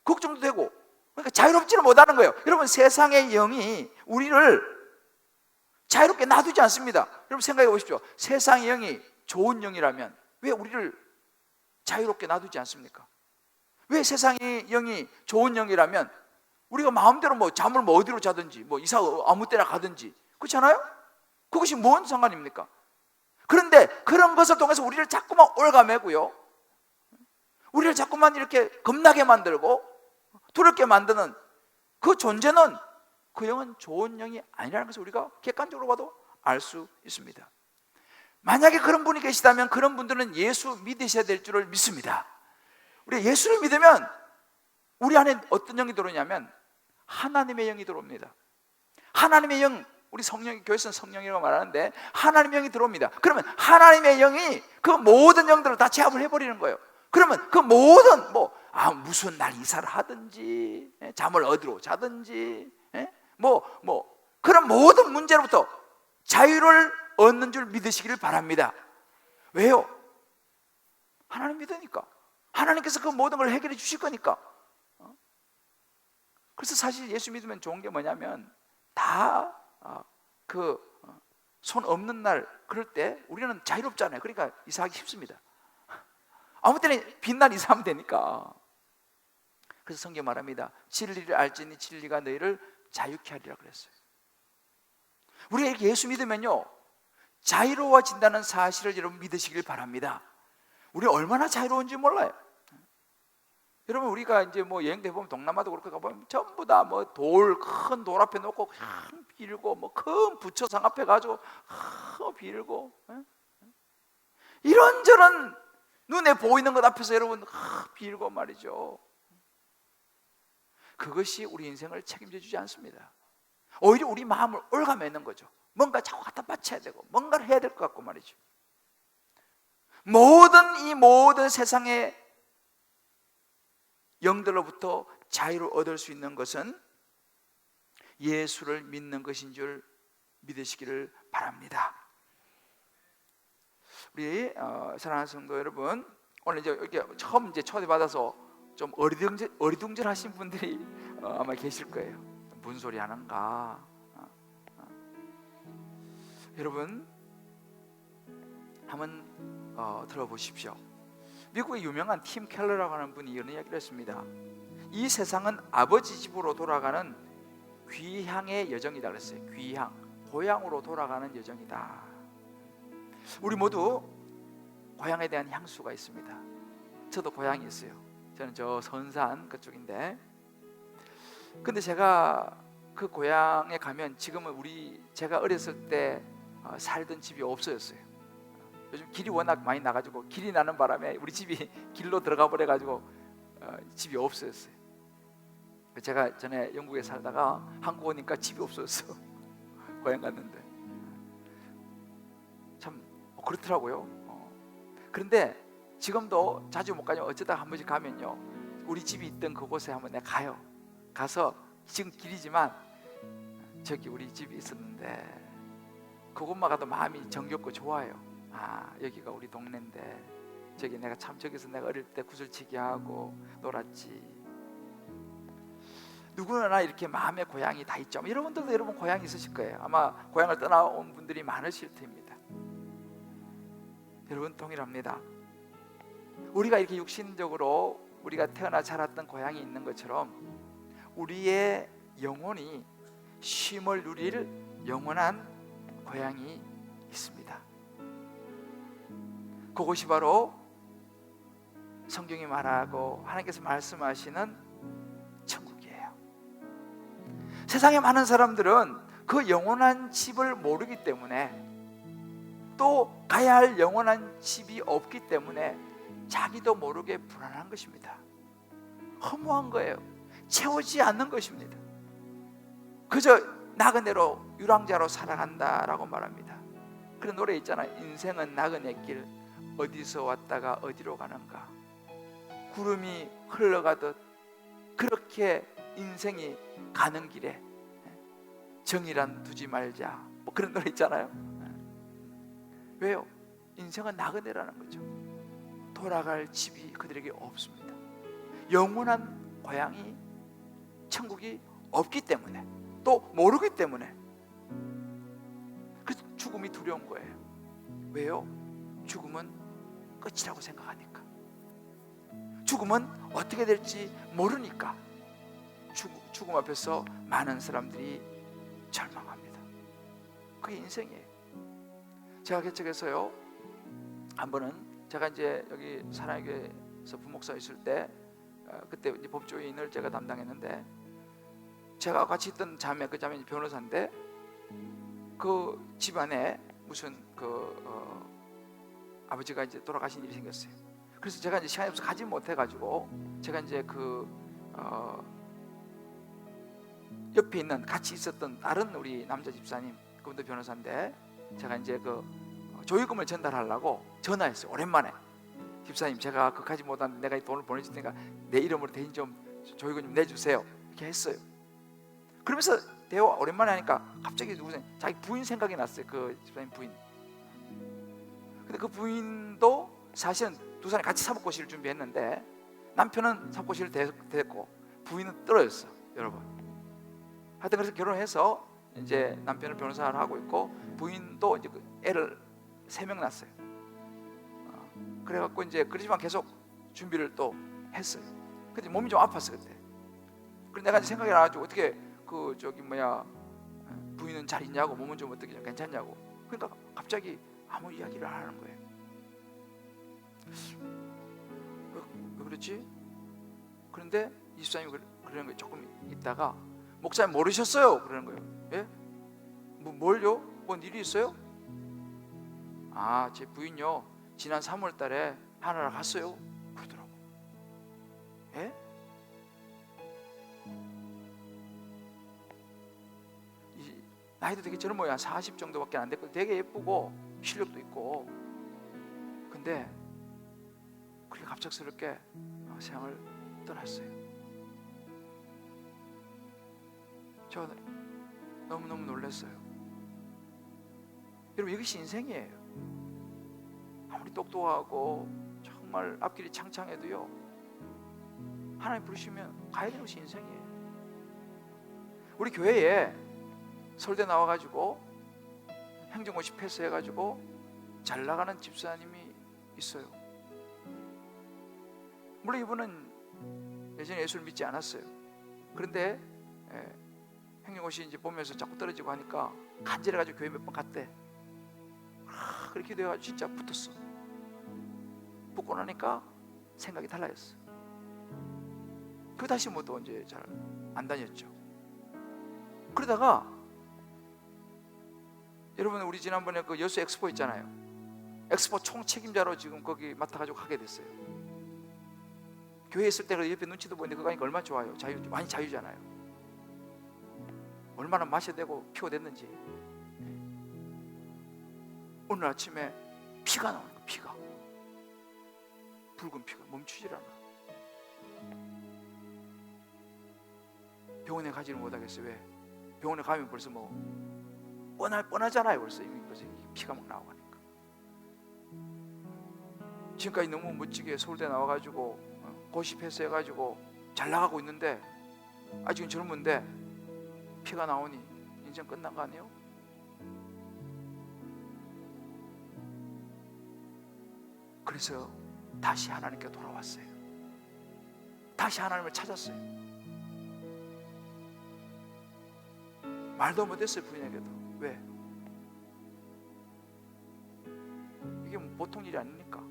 걱정도 되고, 그러니까 자유롭지를 못하는 거예요. 여러분, 세상의 영이 우리를 자유롭게 놔두지 않습니다. 여러분 생각해 보십시오. 세상의 영이 좋은 영이라면 왜 우리를 자유롭게 놔두지 않습니까? 왜 세상의 영이 좋은 영이라면 우리가 마음대로 잠을 어디로 자든지 이사 아무 때나 가든지, 그렇잖아요? 그것이 뭔 상관입니까? 그런데 그런 것을 통해서 우리를 자꾸만 올가매고요, 우리를 자꾸만 이렇게 겁나게 만들고 두렵게 만드는 그 존재는, 그 영은 좋은 영이 아니라는 것을 우리가 객관적으로 봐도 알 수 있습니다. 만약에 그런 분이 계시다면 그런 분들은 예수 믿으셔야 될 줄을 믿습니다. 우리가 예수를 믿으면 우리 안에 어떤 영이 들어오냐면 하나님의 영이 들어옵니다. 하나님의 영, 우리 교회에서는 성령이라고 말하는데 하나님의 영이 들어옵니다. 그러면 하나님의 영이 그 모든 영들을 다 제압을 해버리는 거예요. 그러면 그 모든 무슨 날 이사를 하든지, 잠을 어디로 자든지, 그런 모든 문제로부터 자유를 얻는 줄 믿으시기를 바랍니다. 왜요? 하나님 믿으니까. 하나님께서 그 모든 걸 해결해 주실 거니까. 그래서 사실 예수 믿으면 좋은 게 뭐냐면 다 손 없는 날 그럴 때 우리는 자유롭잖아요. 그러니까 이사하기 쉽습니다. 아무 때나 빈날 이사하면 되니까. 그래서 성경 말합니다. 진리를 알지니 진리가 너희를 자유케 하리라 그랬어요. 우리가 이렇게 예수 믿으면요, 자유로워진다는 사실을 여러분 믿으시길 바랍니다. 우리 얼마나 자유로운지 몰라요. 여러분, 우리가 이제 여행대 보면 동남아도 그렇게 가보면 전부 다 큰 돌 앞에 놓고 빌고, 큰 부처상 앞에 가지고 빌고, 이런저런 눈에 보이는 것 앞에서 여러분 빌고 말이죠. 그것이 우리 인생을 책임져 주지 않습니다. 오히려 우리 마음을 올가매는 거죠. 뭔가 자꾸 갖다 바쳐야 되고 뭔가를 해야 될 것 같고 말이죠. 모든 세상의 영들로부터 자유를 얻을 수 있는 것은 예수를 믿는 것인 줄 믿으시기를 바랍니다. 우리 사랑하는 성도 여러분, 오늘 이제 이렇게 처음 초대받아서 좀 어리둥절하신 분들이 아마 계실 거예요. 무슨 소리 하는가? 여러분 한번 들어보십시오. 미국의 유명한 팀 켈러라고 하는 분이 이런 이야기를 했습니다. 이 세상은 아버지 집으로 돌아가는 귀향의 여정이다 그랬어요. 귀향, 고향으로 돌아가는 여정이다. 우리 모두 고향에 대한 향수가 있습니다. 저도 고향이 있어요. 저는 저 선산 그쪽인데, 근데 제가 그 고향에 가면 지금은 제가 어렸을 때 살던 집이 없어졌어요. 요즘 길이 워낙 많이 나가지고 길이 나는 바람에 우리 집이 길로 들어가 버려가지고 집이 없어졌어요. 제가 전에 영국에 살다가 한국 오니까 집이 없어졌어. 고향 갔는데 참 그렇더라고요. 그런데 지금도 자주 못 가지만 어쩌다 한 번씩 가면요, 우리 집이 있던 그곳에 한번 내가 가요. 가서 지금 길이지만 저기 우리 집이 있었는데 그곳만 가도 마음이 정겹고 좋아요. 아, 여기가 우리 동네인데 저기 내가 참 저기서 내가 어릴 때 구슬치기 하고 놀았지. 누구나 이렇게 마음의 고향이 다 있죠. 여러분들도 여러분 고향이 있으실 거예요. 아마 고향을 떠나온 분들이 많으실 테입니다. 여러분 동일합니다. 우리가 이렇게 육신적으로 우리가 태어나 자랐던 고향이 있는 것처럼 우리의 영혼이 쉼을 누릴 영원한 고향이 있습니다. 그것이 바로 성경이 말하고 하나님께서 말씀하시는 천국이에요. 세상에 많은 사람들은 그 영원한 집을 모르기 때문에, 또 가야 할 영원한 집이 없기 때문에 자기도 모르게 불안한 것입니다. 허무한 거예요. 채우지 않는 것입니다. 그저 나그네로 유랑자로 살아간다라고 말합니다. 그런 노래 있잖아요. 인생은 나그네 길, 어디서 왔다가 어디로 가는가. 구름이 흘러가듯 그렇게 인생이 가는 길에 정이란 두지 말자, 뭐 그런 노래 있잖아요. 왜요? 인생은 나그네라는 거죠. 돌아갈 집이 그들에게 없습니다. 영원한 고향이, 천국이 없기 때문에, 또 모르기 때문에 그 죽음이 두려운 거예요. 왜요? 죽음은 끝이라고 생각하니까. 죽음은 어떻게 될지 모르니까 죽음 앞에서 많은 사람들이 절망합니다. 그게 인생이에요. 제가 개척해서요, 한 번은 제가 이제 여기 사랑교회에서 부목사 있을 때, 그때 이제 법조인을 제가 담당했는데, 제가 같이 있던 자매, 그 자매 변호사인데, 그 집안에 무슨 아버지가 이제 돌아가신 일이 생겼어요. 그래서 제가 이제 시간이 없어서 가지 못해가지고, 제가 이제 옆에 있는 같이 있었던 다른 우리 남자 집사님, 그분도 변호사인데, 제가 이제 조의금을 전달하려고 전화했어요. 오랜만에. 집사님, 제가 그까지 못하는데 내가 이 돈을 보내줄 테니까 내 이름으로 대신 좀 조의금 좀 내주세요. 이렇게 했어요. 그러면서 대화 오랜만에 하니까 갑자기 누구세요? 자기 부인 생각이 났어요. 그 집사님 부인. 근데 그 부인도 사실은 두 사람이 같이 사법고시를 준비했는데, 남편은 사법고시를 됐고 부인은 떨어졌어, 여러분. 하여튼 그래서 결혼해서 이제 남편은 변호사를 하고 있고, 부인도 이제 애를 3명 낳았어요. 그래갖고 이제 그러지만 계속 준비를 또 했어요. 근데 몸이 좀 아팠어 그때. 그래서 내가 이제 생각이 나가지고 어떻게 부인은 잘 있냐고, 몸은 좀 어떻게 괜찮냐고. 그러니까 갑자기 아무 이야기를 안 하는 거예요. 왜 그렇지? 그런데 이 집사님이 그러는 거예요. 조금 있다가, 목사님 모르셨어요? 그러는 거예요. 예? 뭘요? 뭔 일이 있어요? 아, 제 부인요, 지난 3월 달에 하나를 갔어요. 그러더라고. 예? 나이도 되게 젊어요. 한 40 정도밖에 안 됐고 되게 예쁘고 실력도 있고. 근데 그렇게 갑작스럽게 세상을 떠났어요. 저 너무너무 놀랐어요. 여러분, 이것이 인생이에요. 아무리 똑똑하고 정말 앞길이 창창해도요, 하나님 부르시면 가야 되는 것이 인생이에요. 우리 교회에 서울대 나와가지고 행정고시 패스해가지고 잘 나가는 집사님이 있어요. 물론 이분은 예전에 예수를 믿지 않았어요. 그런데 행정고시 이제 보면서 자꾸 떨어지고 하니까 간절해가지고 교회 몇 번 갔대. 그렇게 돼가지고 진짜 붙었어. 붙고 나니까 생각이 달라졌어. 그 다시 뭐 또 이제 잘 안 다녔죠. 그러다가 여러분, 우리 지난번에 그 여수 엑스포 있잖아요. 엑스포 총 책임자로 지금 거기 맡아가지고 하게 됐어요. 교회에 있을 때 그 옆에 눈치도 보는데 그거 하니까 얼마나 좋아요. 많이 자유잖아요. 얼마나 마셔대고 피워댔는지. 오늘 아침에 피가 나오는 거야. 피가 붉은 피가 멈추질 않아. 병원에 가지를 못하겠어요. 왜? 병원에 가면 벌써 뭐 뻔하잖아요. 벌써 피가 막 나오고 하니까. 지금까지 너무 멋지게 서울대 나와가지고 고시 패스해가지고 잘 나가고 있는데 아직은 젊은데 피가 나오니 인생 끝난 거 아니에요? 그래서 다시 하나님께 돌아왔어요. 다시 하나님을 찾았어요. 말도 못했어요, 부인에게도. 왜? 이게 뭐 보통 일이 아니니까.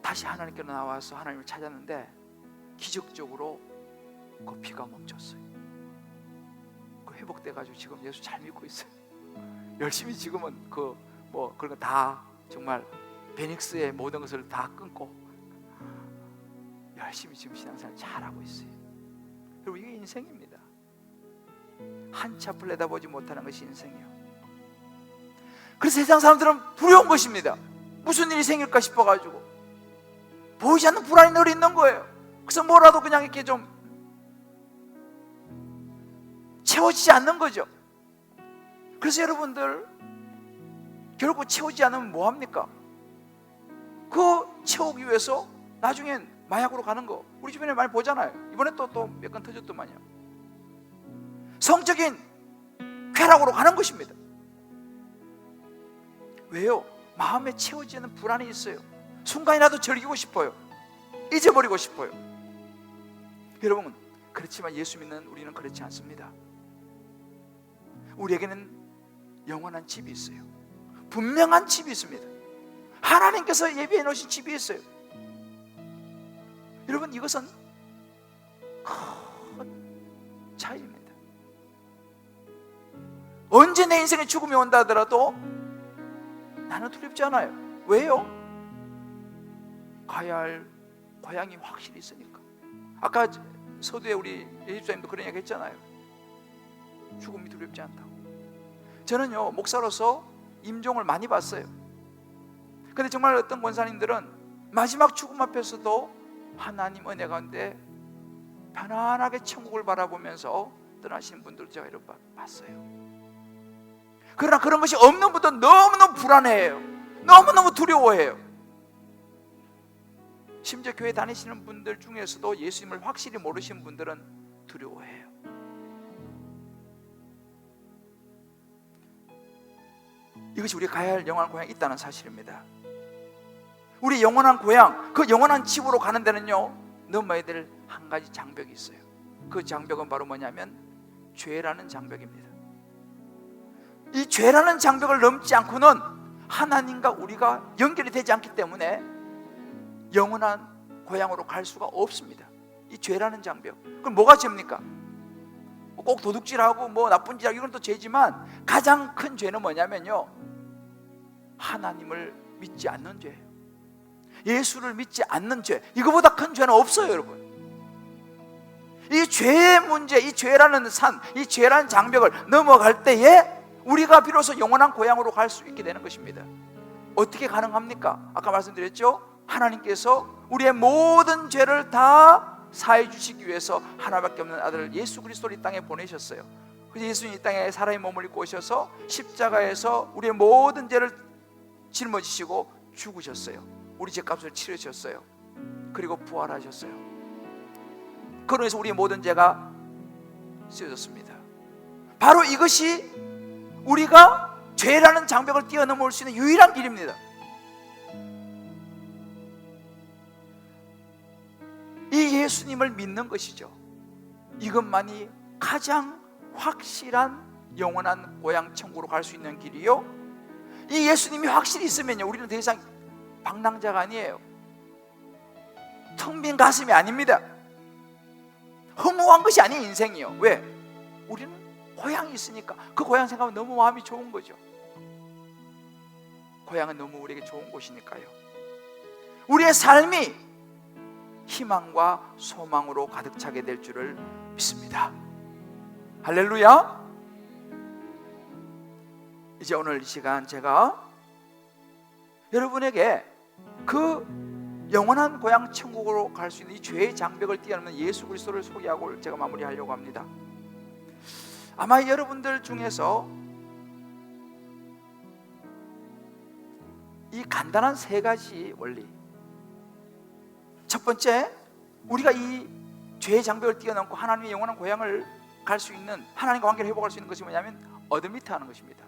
다시 하나님께 나와서 하나님을 찾았는데 기적적으로 그 피가 멈췄어요. 그 회복돼가지고 지금 예수 잘 믿고 있어요. 열심히 지금은 그런 거 다 정말 베닉스의 모든 것을 다 끊고 열심히 지금 신앙생활 잘하고 있어요. 그리고 이게 인생입니다. 한 치 앞을 내다보지 못하는 것이 인생이에요. 그래서 세상 사람들은 두려운 것입니다. 무슨 일이 생길까 싶어가지고 보이지 않는 불안이 늘 있는 거예요. 그래서 뭐라도 그냥 이렇게 좀 채워지지 않는 거죠. 그래서 여러분들 결국 채우지 않으면 뭐합니까? 그 채우기 위해서 나중엔 마약으로 가는 거 우리 주변에 많이 보잖아요. 이번에 또 몇 건 터졌더만요. 성적인 쾌락으로 가는 것입니다. 왜요? 마음에 채우지 않는 불안이 있어요. 순간이라도 즐기고 싶어요. 잊어버리고 싶어요. 여러분, 그렇지만 예수 믿는 우리는 그렇지 않습니다. 우리에게는 영원한 집이 있어요. 분명한 집이 있습니다. 하나님께서 예비해 놓으신 집이 있어요. 여러분, 이것은 큰 차이입니다. 언제 내 인생에 죽음이 온다 하더라도 나는 두렵지 않아요. 왜요? 가야 할 고향이 확실히 있으니까. 아까 서두에 우리 예집사님도 그런 얘기 했잖아요. 죽음이 두렵지 않다고. 저는요, 목사로서 임종을 많이 봤어요. 근데 정말 어떤 권사님들은 마지막 죽음 앞에서도 하나님 은혜 가운데 편안하게 천국을 바라보면서 떠나시는 분들 제가 여러 번 봤어요. 그러나 그런 것이 없는 분들은 너무너무 불안해해요. 너무너무 두려워해요. 심지어 교회 다니시는 분들 중에서도 예수님을 확실히 모르시는 분들은 두려워해요. 이것이 우리가 가야 할 영원한 고향이 있다는 사실입니다. 우리 영원한 고향, 그 영원한 집으로 가는 데는요, 넘어야 될 한 가지 장벽이 있어요. 그 장벽은 바로 뭐냐면 죄라는 장벽입니다. 이 죄라는 장벽을 넘지 않고는 하나님과 우리가 연결이 되지 않기 때문에 영원한 고향으로 갈 수가 없습니다. 이 죄라는 장벽. 그럼 뭐가 죄입니까? 꼭 도둑질하고 뭐 나쁜 짓하고 이건 또 죄지만 가장 큰 죄는 뭐냐면요, 하나님을 믿지 않는 죄예요. 예수를 믿지 않는 죄. 이거보다 큰 죄는 없어요, 여러분. 이 죄의 문제, 이 죄라는 산, 이 죄라는 장벽을 넘어갈 때에 우리가 비로소 영원한 고향으로 갈 수 있게 되는 것입니다. 어떻게 가능합니까? 아까 말씀드렸죠? 하나님께서 우리의 모든 죄를 다 사해 주시기 위해서 하나밖에 없는 아들 예수 그리스도를 이 땅에 보내셨어요. 그래서 예수님 이 땅에 사람의 몸을 입고 오셔서 십자가에서 우리의 모든 죄를 짊어지시고 죽으셨어요. 우리 죄값을 치르셨어요. 그리고 부활하셨어요. 그로 인해서 우리의 모든 죄가 씻어졌습니다. 바로 이것이 우리가 죄라는 장벽을 뛰어넘을 수 있는 유일한 길입니다. 이 예수님을 믿는 것이죠. 이것만이 가장 확실한 영원한 고향 천국으로 갈 수 있는 길이요, 이 예수님이 확실히 있으면요, 우리는 더 이상 방랑자가 아니에요. 텅 빈 가슴이 아닙니다. 허무한 것이 아닌 인생이요. 왜? 우리는 고향이 있으니까. 그 고향 생각하면 너무 마음이 좋은 거죠. 고향은 너무 우리에게 좋은 곳이니까요. 우리의 삶이 희망과 소망으로 가득 차게 될 줄을 믿습니다. 할렐루야. 이제 오늘 이 시간 제가 여러분에게 그 영원한 고향 천국으로 갈 수 있는 이 죄의 장벽을 뛰어넘는 예수 그리스도를 소개하고 제가 마무리하려고 합니다. 아마 여러분들 중에서 이 간단한 세 가지 원리, 첫 번째, 우리가 이 죄의 장벽을 뛰어넘고 하나님의 영원한 고향을 갈 수 있는, 하나님과 관계를 회복할 수 있는 것이 뭐냐면 어드미트 하는 것입니다.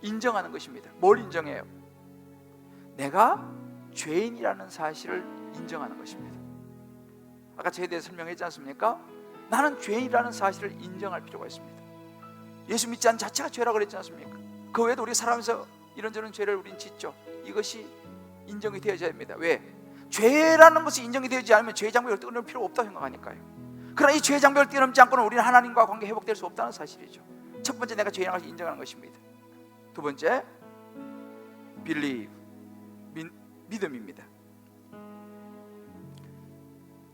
인정하는 것입니다. 뭘 인정해요? 내가 죄인이라는 사실을 인정하는 것입니다. 아까 죄에 대해 설명했지 않습니까? 나는 죄인이라는 사실을 인정할 필요가 있습니다. 예수 믿지 않는 자체가 죄라고 그랬지 않습니까? 그 외에도 우리 살아가면서 이런저런 죄를 우린 짓죠. 이것이 인정이 되어져야 됩니다. 왜? 죄라는 것이 인정이 되지 않으면 죄의 장벽을 뛰어넘을 필요가 없다고 생각하니까요. 그러나 이 죄의 장벽을 뛰어넘지 않고는 우리는 하나님과 관계 회복될 수 없다는 사실이죠. 첫 번째, 내가 죄인이라는 것을 인정하는 것입니다. 두 번째, believe, 믿음입니다.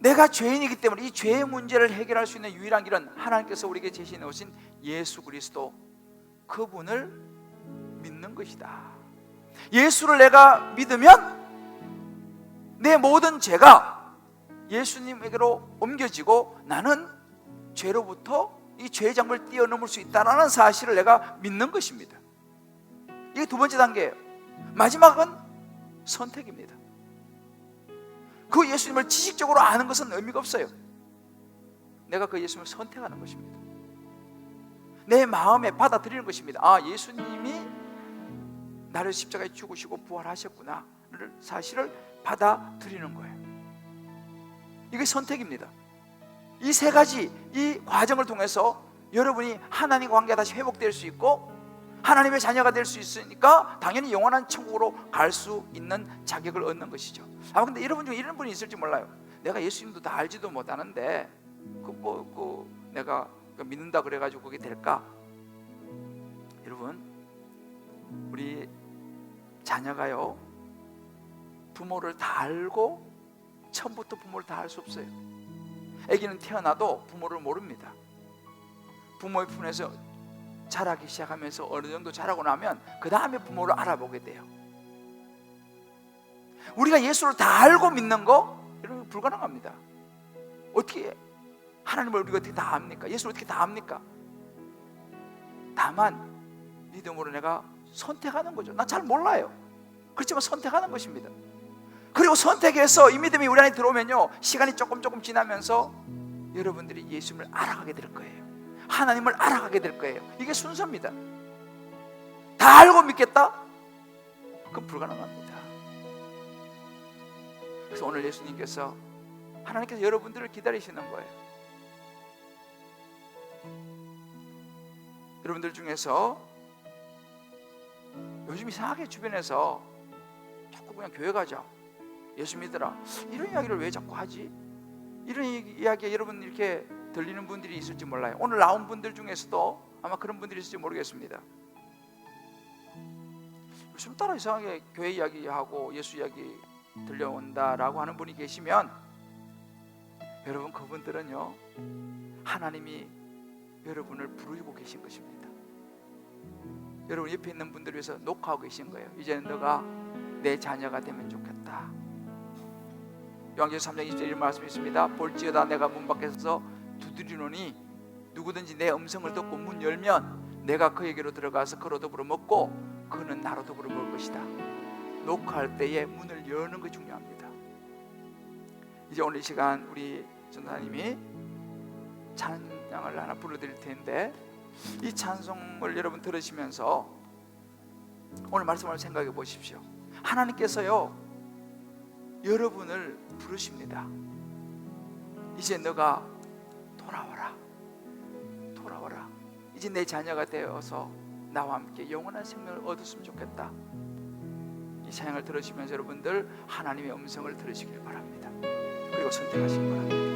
내가 죄인이기 때문에 이 죄의 문제를 해결할 수 있는 유일한 길은 하나님께서 우리에게 제시해 놓으신 예수 그리스도, 그분을 믿는 것이다. 예수를 내가 믿으면 내 모든 죄가 예수님에게로 옮겨지고 나는 죄로부터 이 죄의 장벽을 뛰어넘을 수 있다는 사실을 내가 믿는 것입니다. 이게 두 번째 단계예요. 마지막은 선택입니다. 그 예수님을 지식적으로 아는 것은 의미가 없어요. 내가 그 예수님을 선택하는 것입니다. 내 마음에 받아들이는 것입니다. 아, 예수님이 나를 십자가에 죽으시고 부활하셨구나 사실을 받아들이는 거예요. 이게 선택입니다. 이 세 가지, 이 과정을 통해서 여러분이 하나님과 관계가 다시 회복될 수 있고 하나님의 자녀가 될 수 있으니까 당연히 영원한 천국으로 갈 수 있는 자격을 얻는 것이죠. 근데 여러분 중에 이런 분이 있을지 몰라요. 내가 예수님도 다 알지도 못하는데 내가 믿는다 그래가지고 그게 될까? 여러분, 우리 자녀가요, 부모를 다 알고 처음부터 부모를 다 알 수 없어요. 아기는 태어나도 부모를 모릅니다. 부모의 품에서 자라기 시작하면서 어느 정도 자라고 나면 그 다음에 부모를 알아보게 돼요. 우리가 예수를 다 알고 믿는 거, 여러분, 불가능합니다. 어떻게 하나님을 우리가 어떻게 다 압니까? 예수를 어떻게 다 압니까? 다만 믿음으로 내가 선택하는 거죠. 난 잘 몰라요. 그렇지만 선택하는 것입니다. 그리고 선택해서 이 믿음이 우리 안에 들어오면요, 시간이 조금 지나면서 여러분들이 예수님을 알아가게 될 거예요. 하나님을 알아가게 될 거예요. 이게 순서입니다. 다 알고 믿겠다? 그건 불가능합니다. 그래서 오늘 예수님께서, 하나님께서 여러분들을 기다리시는 거예요. 여러분들 중에서 요즘 이상하게 주변에서 자꾸 그냥 교회 가자, 예수 믿으라, 이런 이야기를 왜 자꾸 하지? 이런 이야기 여러분 이렇게 들리는 분들이 있을지 몰라요. 오늘 나온 분들 중에서도 아마 그런 분들이 있을지 모르겠습니다. 요즘 따라 이상하게 교회 이야기하고 예수 이야기 들려온다라고 하는 분이 계시면, 여러분, 그분들은요, 하나님이 여러분을 부르고 계신 것입니다. 여러분 옆에 있는 분들을 위해서 녹화하고 계신 거예요. 이제는 너가 내 자녀가 되면 좋겠다. 요한계시록 3장 20절 이런 말씀이 있습니다. 볼지어다 내가 문 밖에 서서 두드리노니 누구든지 내 음성을 듣고 문 열면 내가 그에게로 들어가서 그로 더불어 먹고 그는 나로 더불어 먹을 것이다. 녹화할 때에 문을 여는 것이 중요합니다. 이제 오늘 이 시간 우리 전사님이 찬양을 하나 불러드릴 텐데, 이 찬송을 여러분 들으시면서 오늘 말씀을 생각해 보십시오. 하나님께서요 여러분을 부르십니다. 이제 너가 돌아와라, 돌아와라. 이제 내 자녀가 되어서 나와 함께 영원한 생명을 얻었으면 좋겠다. 이 찬양을 들으시면서 여러분들 하나님의 음성을 들으시길 바랍니다. 그리고 선택하시기 바랍니다.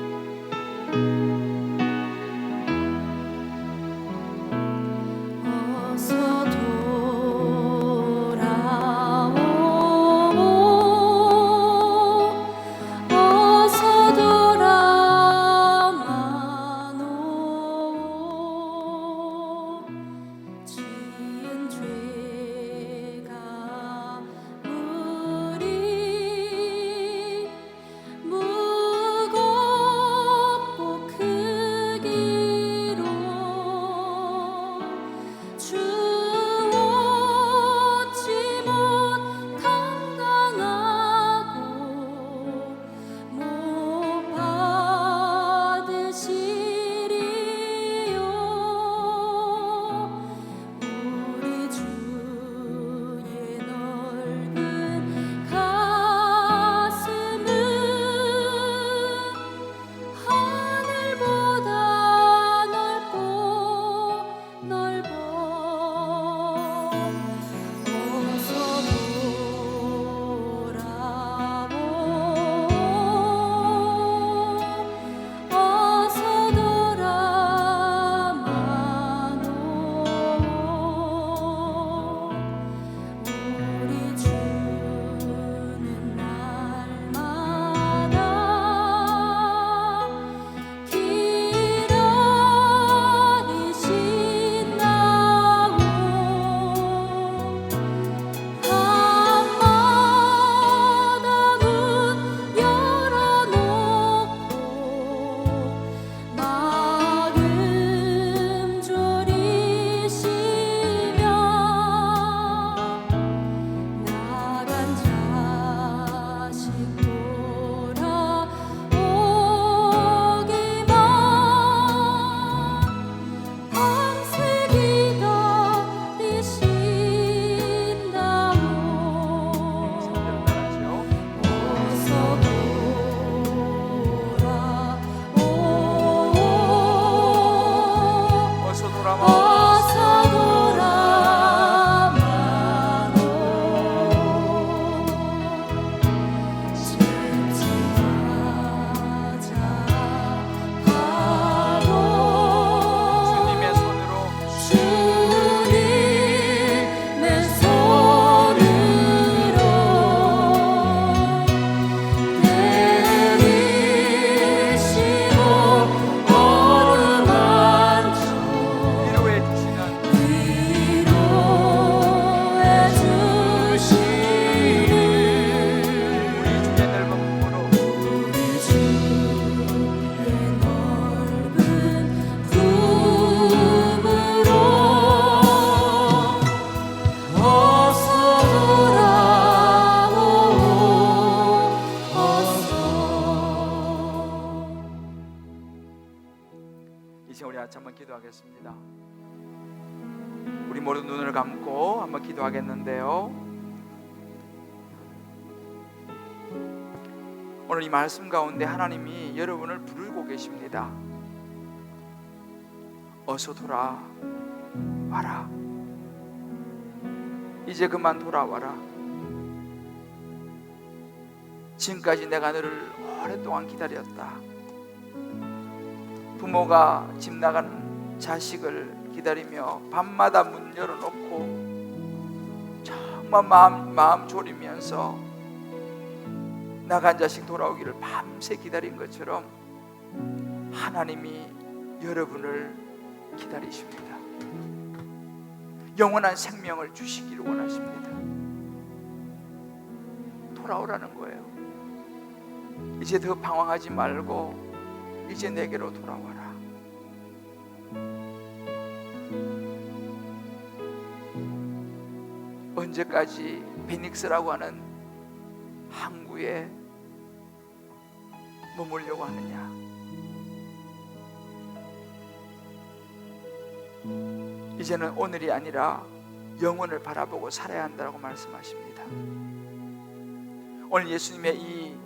기도하겠습니다. 우리 모두 눈을 감고 한번 기도하겠는데요, 오늘 이 말씀 가운데 하나님이 여러분을 부르고 계십니다. 어서 돌아와라. 이제 그만 돌아와라. 지금까지 내가 너를 오랫동안 기다렸다. 부모가 집 나간 자식을 기다리며 밤마다 문 열어놓고 정말 마음 졸이면서 나간 자식 돌아오기를 밤새 기다린 것처럼 하나님이 여러분을 기다리십니다. 영원한 생명을 주시기를 원하십니다. 돌아오라는 거예요. 이제 더 방황하지 말고 이제 내게로 돌아와라. 언제까지 베닉스라고 하는 항구에 머물려고 하느냐? 이제는 오늘이 아니라 영원을 바라보고 살아야 한다고 말씀하십니다. 오늘 예수님의 이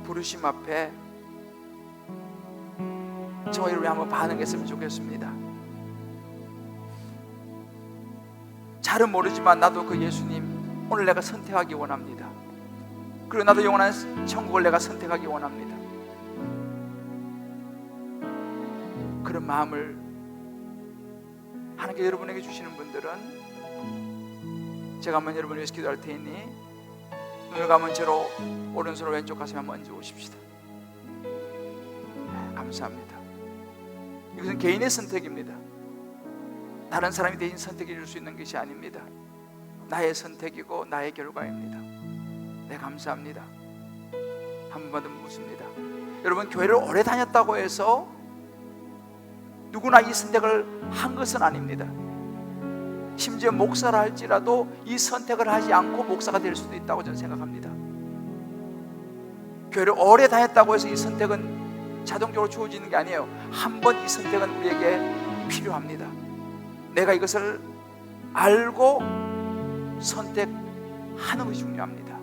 부르심 앞에 저와 여러분이 한번 반응했으면 좋겠습니다. 잘은 모르지만 나도 그 예수님 오늘 내가 선택하기 원합니다. 그리고 나도 영원한 천국을 내가 선택하기 원합니다. 그런 마음을 하나님께 여러분에게 주시는 분들은 제가 한번 여러분을 위해서 기도할 테니 눈을 감은 채로 오른손을 왼쪽 가슴에 한번 얹어 보십시다. 감사합니다. 이것은 개인의 선택입니다. 다른 사람이 대신 선택해 줄 수 있는 것이 아닙니다. 나의 선택이고 나의 결과입니다. 네, 감사합니다. 한 번만 더 묻습니다. 여러분, 교회를 오래 다녔다고 해서 누구나 이 선택을 한 것은 아닙니다. 심지어 목사라 할지라도 이 선택을 하지 않고 목사가 될 수도 있다고 저는 생각합니다. 교회를 오래 다녔다고 해서 이 선택은 자동적으로 주어지는 게 아니에요. 한 번 이 선택은 우리에게 필요합니다. 내가 이것을 알고 선택하는 것이 중요합니다.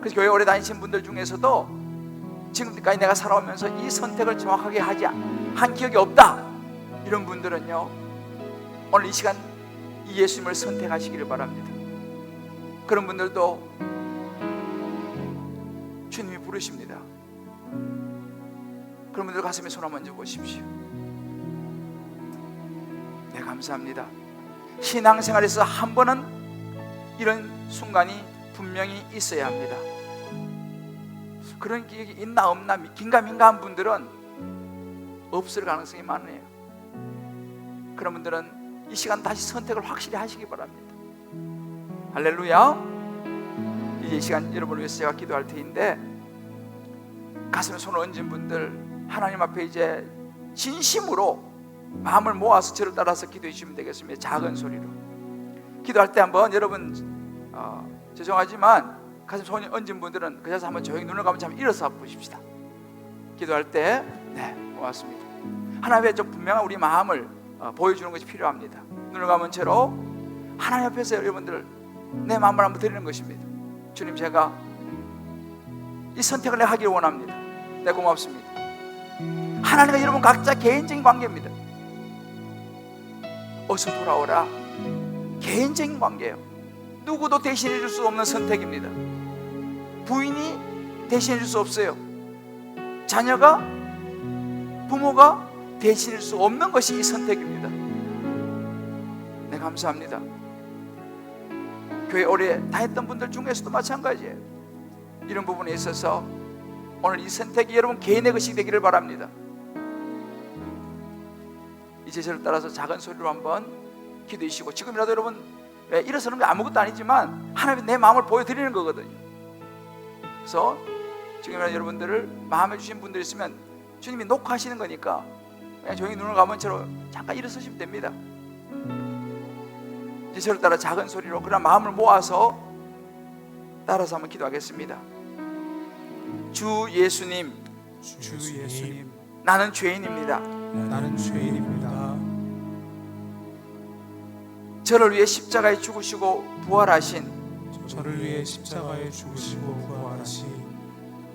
그래서 교회 오래 다니신 분들 중에서도 지금까지 내가 살아오면서 이 선택을 정확하게 한 기억이 없다, 이런 분들은요, 오늘 이 시간 이 예수님을 선택하시기를 바랍니다. 그런 분들도 주님이 부르십니다. 그런 분들 가슴에 손 한번 얹어 보십시오. 네, 감사합니다. 신앙생활에서 한 번은 이런 순간이 분명히 있어야 합니다. 그런 기억이 있나 없나 긴가민가한 분들은 없을 가능성이 많네요. 그런 분들은 이 시간 다시 선택을 확실히 하시기 바랍니다. 할렐루야. 이제 이 시간 여러분을 위해서 제가 기도할 테인데, 가슴에 손을 얹은 분들 하나님 앞에 이제 진심으로 마음을 모아서 저를 따라서 기도해 주시면 되겠습니다. 작은 소리로 기도할 때 한번 여러분 죄송하지만 가슴 손이 얹은 분들은 그 자리에서 한번 조용히 눈을 감고 한번 일어서 보십시다. 기도할 때, 네, 고맙습니다. 하나님 앞에 좀 분명한 우리 마음을 보여주는 것이 필요합니다. 눈을 감은 채로 하나님 앞에서 여러분들 내 마음을 한번 드리는 것입니다. 주님, 제가 이 선택을 내가 하기를 원합니다. 네, 고맙습니다. 하나님과 여러분 각자 개인적인 관계입니다. 어서 돌아오라, 개인적인 관계예요. 누구도 대신해 줄 수 없는 선택입니다. 부인이 대신해 줄 수 없어요. 자녀가, 부모가 대신해 줄 수 없는 것이 이 선택입니다. 네, 감사합니다. 교회 오래 다녔던 분들 중에서도 마찬가지예요. 이런 부분에 있어서 오늘 이 선택이 여러분 개인의 것이 되기를 바랍니다. 이제 저를 따라서 작은 소리로 한번 기도해 주시고, 지금이라도 여러분 일어서는 게 아무것도 아니지만 하나님 내 마음을 보여드리는 거거든요. 그래서 지금이라도 여러분들을 마음에 주신 분들 있으면 주님이 녹화하시는 거니까 그냥 조용히 눈을 감은 채로 잠깐 일어서시면 됩니다. 이제 저를 따라 작은 소리로 그러나 마음을 모아서 따라서 한번 기도하겠습니다. 주 예수님, 나는 죄인입니다. 저를 위해 십자가에 죽으시고 부활하신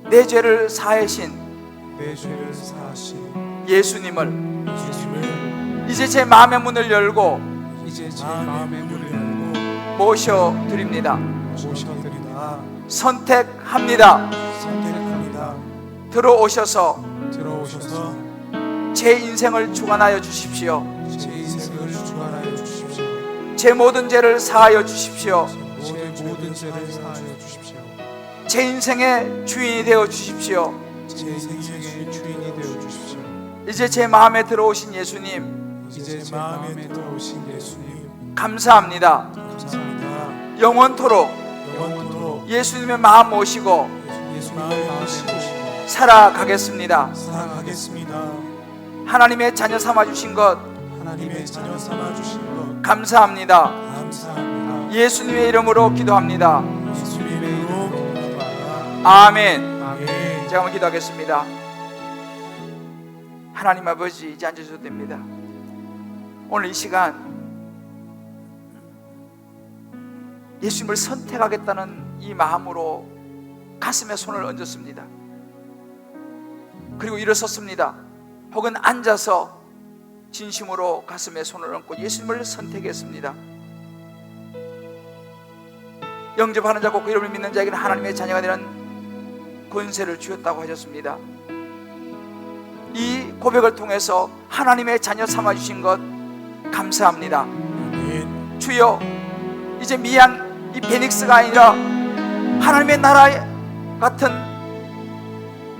내 죄를 사하신 예수님을 이제 제 마음의 문을 열고 모셔드립니다. 선택합니다. 들어오셔서 제 인생을 주관하여 주십시오. 제 모든 죄를 사하여 주십시오. 제 인생의 주인이 되어 주십시오. 이제 제 마음에 들어오신 예수님, 이제 제 마음에 들어오신 예수님 감사합니다. 감사합니다. 영원토록 영원토록 예수님의 마음 모시고 예수님의 마음에 모시고 살아가겠습니다. 살아가겠습니다. 하나님의 자녀 삼아주신 것 하나님의 자녀 삼아주신 것 감사합니다. 감사합니다. 예수님의 이름으로 기도합니다. 예수님의 이름으로 기도합니다. 아멘. 아멘. 제가 한번 기도하겠습니다. 하나님 아버지, 이제 앉으셔도 됩니다. 오늘 이 시간 예수님을 선택하겠다는 이 마음으로 가슴에 손을 얹었습니다. 그리고 일어섰습니다. 혹은 앉아서 진심으로 가슴에 손을 얹고 예수님을 선택했습니다. 영접하는 자, 곧 그 이름을 믿는 자에게는 하나님의 자녀가 되는 권세를 주었다고 하셨습니다. 이 고백을 통해서 하나님의 자녀 삼아주신 것 감사합니다. 아멘. 주여, 이제 미양 이 베닉스가 아니라 하나님의 나라 같은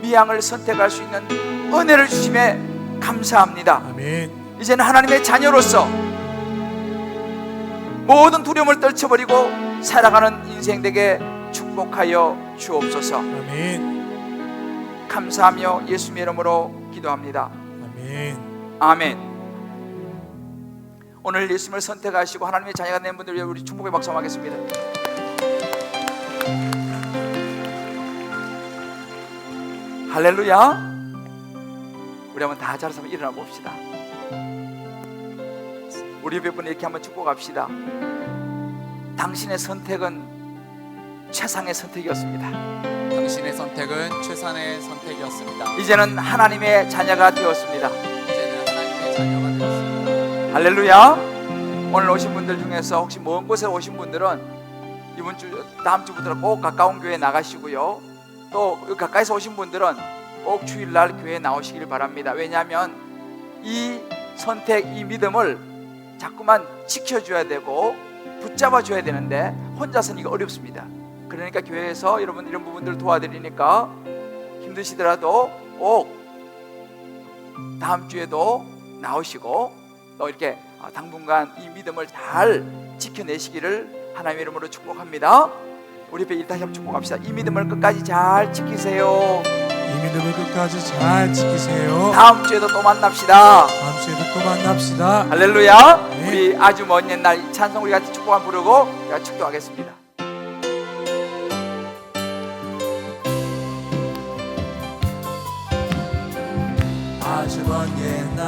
미양을 선택할 수 있는 은혜를 주심에 감사합니다. 아멘. 이제는 하나님의 자녀로서 모든 두려움을 떨쳐버리고 살아가는 인생 되게 축복하여 주옵소서. 아멘. 감사하며 예수님의 이름으로 기도합니다. 아멘. 아멘. 오늘 예수님을 선택하시고 하나님의 자녀가 된 분들 위해 우리 축복의 박수 한번 하겠습니다. 할렐루야. 우리 한번 다 자라서 일어나 봅시다. 우리 옆에 분 이렇게 한번 축복합시다. 당신의 선택은 최상의 선택이었습니다. 당신의 선택은 최선의 선택이었습니다. 이제는 하나님의 자녀가 되었습니다. 이제는 하나님의 자녀가 되었습니다. 할렐루야. 오늘 오신 분들 중에서 혹시 먼 곳에 오신 분들은 이번 주 다음 주부터 꼭 가까운 교회 나가시고요. 또 가까이서 오신 분들은 꼭 주일날 교회에 나오시길 바랍니다. 왜냐하면 이 선택, 이 믿음을 자꾸만 지켜줘야 되고 붙잡아줘야 되는데 혼자서는 이거 어렵습니다. 그러니까 교회에서 여러분 이런 부분들을 도와드리니까 힘드시더라도 꼭 다음 주에도 나오시고 또 이렇게 당분간 이 믿음을 잘 지켜내시기를 하나님의 이름으로 축복합니다. 우리 옆에 다시 한번 축복합시다. 이 믿음을 끝까지 잘 지키세요. 이 믿음을 끝까지 잘 지키세요. 다음 주에도 또 만납시다. 다음 주에도 또 만납시다. 할렐루야. 네. 우리 아주 먼 옛날 찬송 우리 같이 축복 한번 부르고 제가 축도하겠습니다. 아주 먼 옛날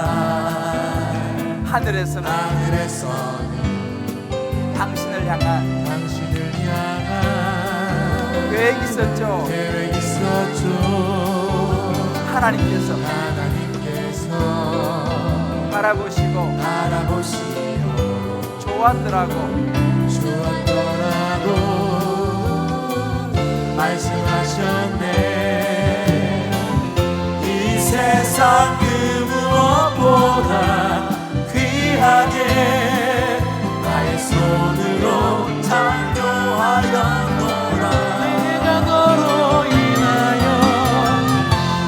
하늘에서는 당신을 향한 당신을 향한 계획이 있었죠. 계획 있었죠. 하나님께서 바라보시고 좋았더라고 말씀하셨네. 이 세상 그 무엇보다 귀하게 나의 손으로 창조하였노라.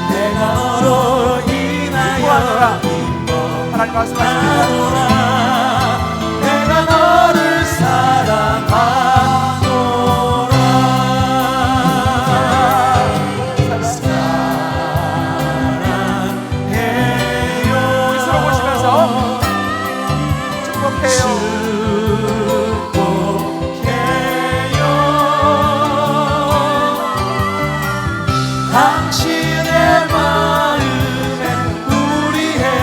내가 너로 인하여 하나님 말씀하십니다. 내가 너를 사랑하노라. 사랑해요. 스스로 보시면서 축복해요. 당신의 마음에 우리의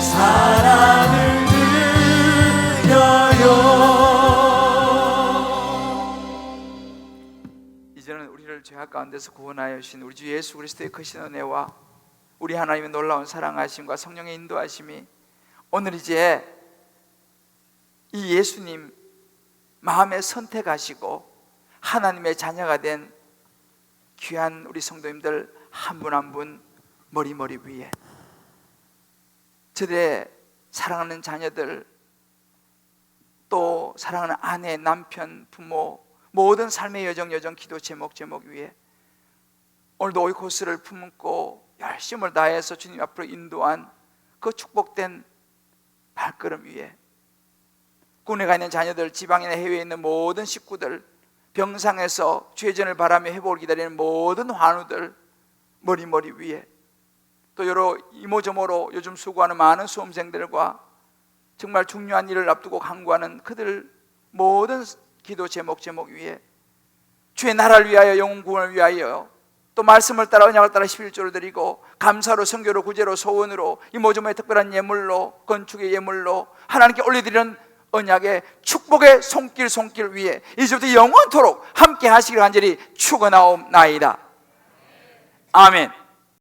사랑을 드려요. 이제는 우리를 죄악 가운데서 구원하여 주신 우리 주 예수 그리스도의 크신 은혜와 우리 하나님의 놀라운 사랑하심과 성령의 인도하심이 오늘 이제 이 예수님 마음에 선택하시고 하나님의 자녀가 된 귀한 우리 성도님들 한 분 한 분 머리 위에 저들의 사랑하는 자녀들 또 사랑하는 아내, 남편, 부모 모든 삶의 여정 기도 제목 위에 오늘도 오이코스를 품고 결심을 다해서 주님 앞으로 인도한 그 축복된 발걸음 위에 군에 가 있는 자녀들, 지방이나 해외에 있는 모든 식구들, 병상에서 죄전을 바라며 회복을 기다리는 모든 환우들 머리 위에, 또 여러 이모저모로 요즘 수고하는 많은 수험생들과 정말 중요한 일을 앞두고 간구하는 그들 모든 기도 제목 위에 주의 나라를 위하여, 영혼 구원을 위하여, 또 말씀을 따라 언약을 따라 11조를 드리고 감사로, 선교로, 구제로, 소원으로, 이모저모의 특별한 예물로, 건축의 예물로 하나님께 올려드리는 언약의 축복의 손길 위에 이제부터 영원토록 함께 하시길 간절히 축원하옵나이다. 아멘.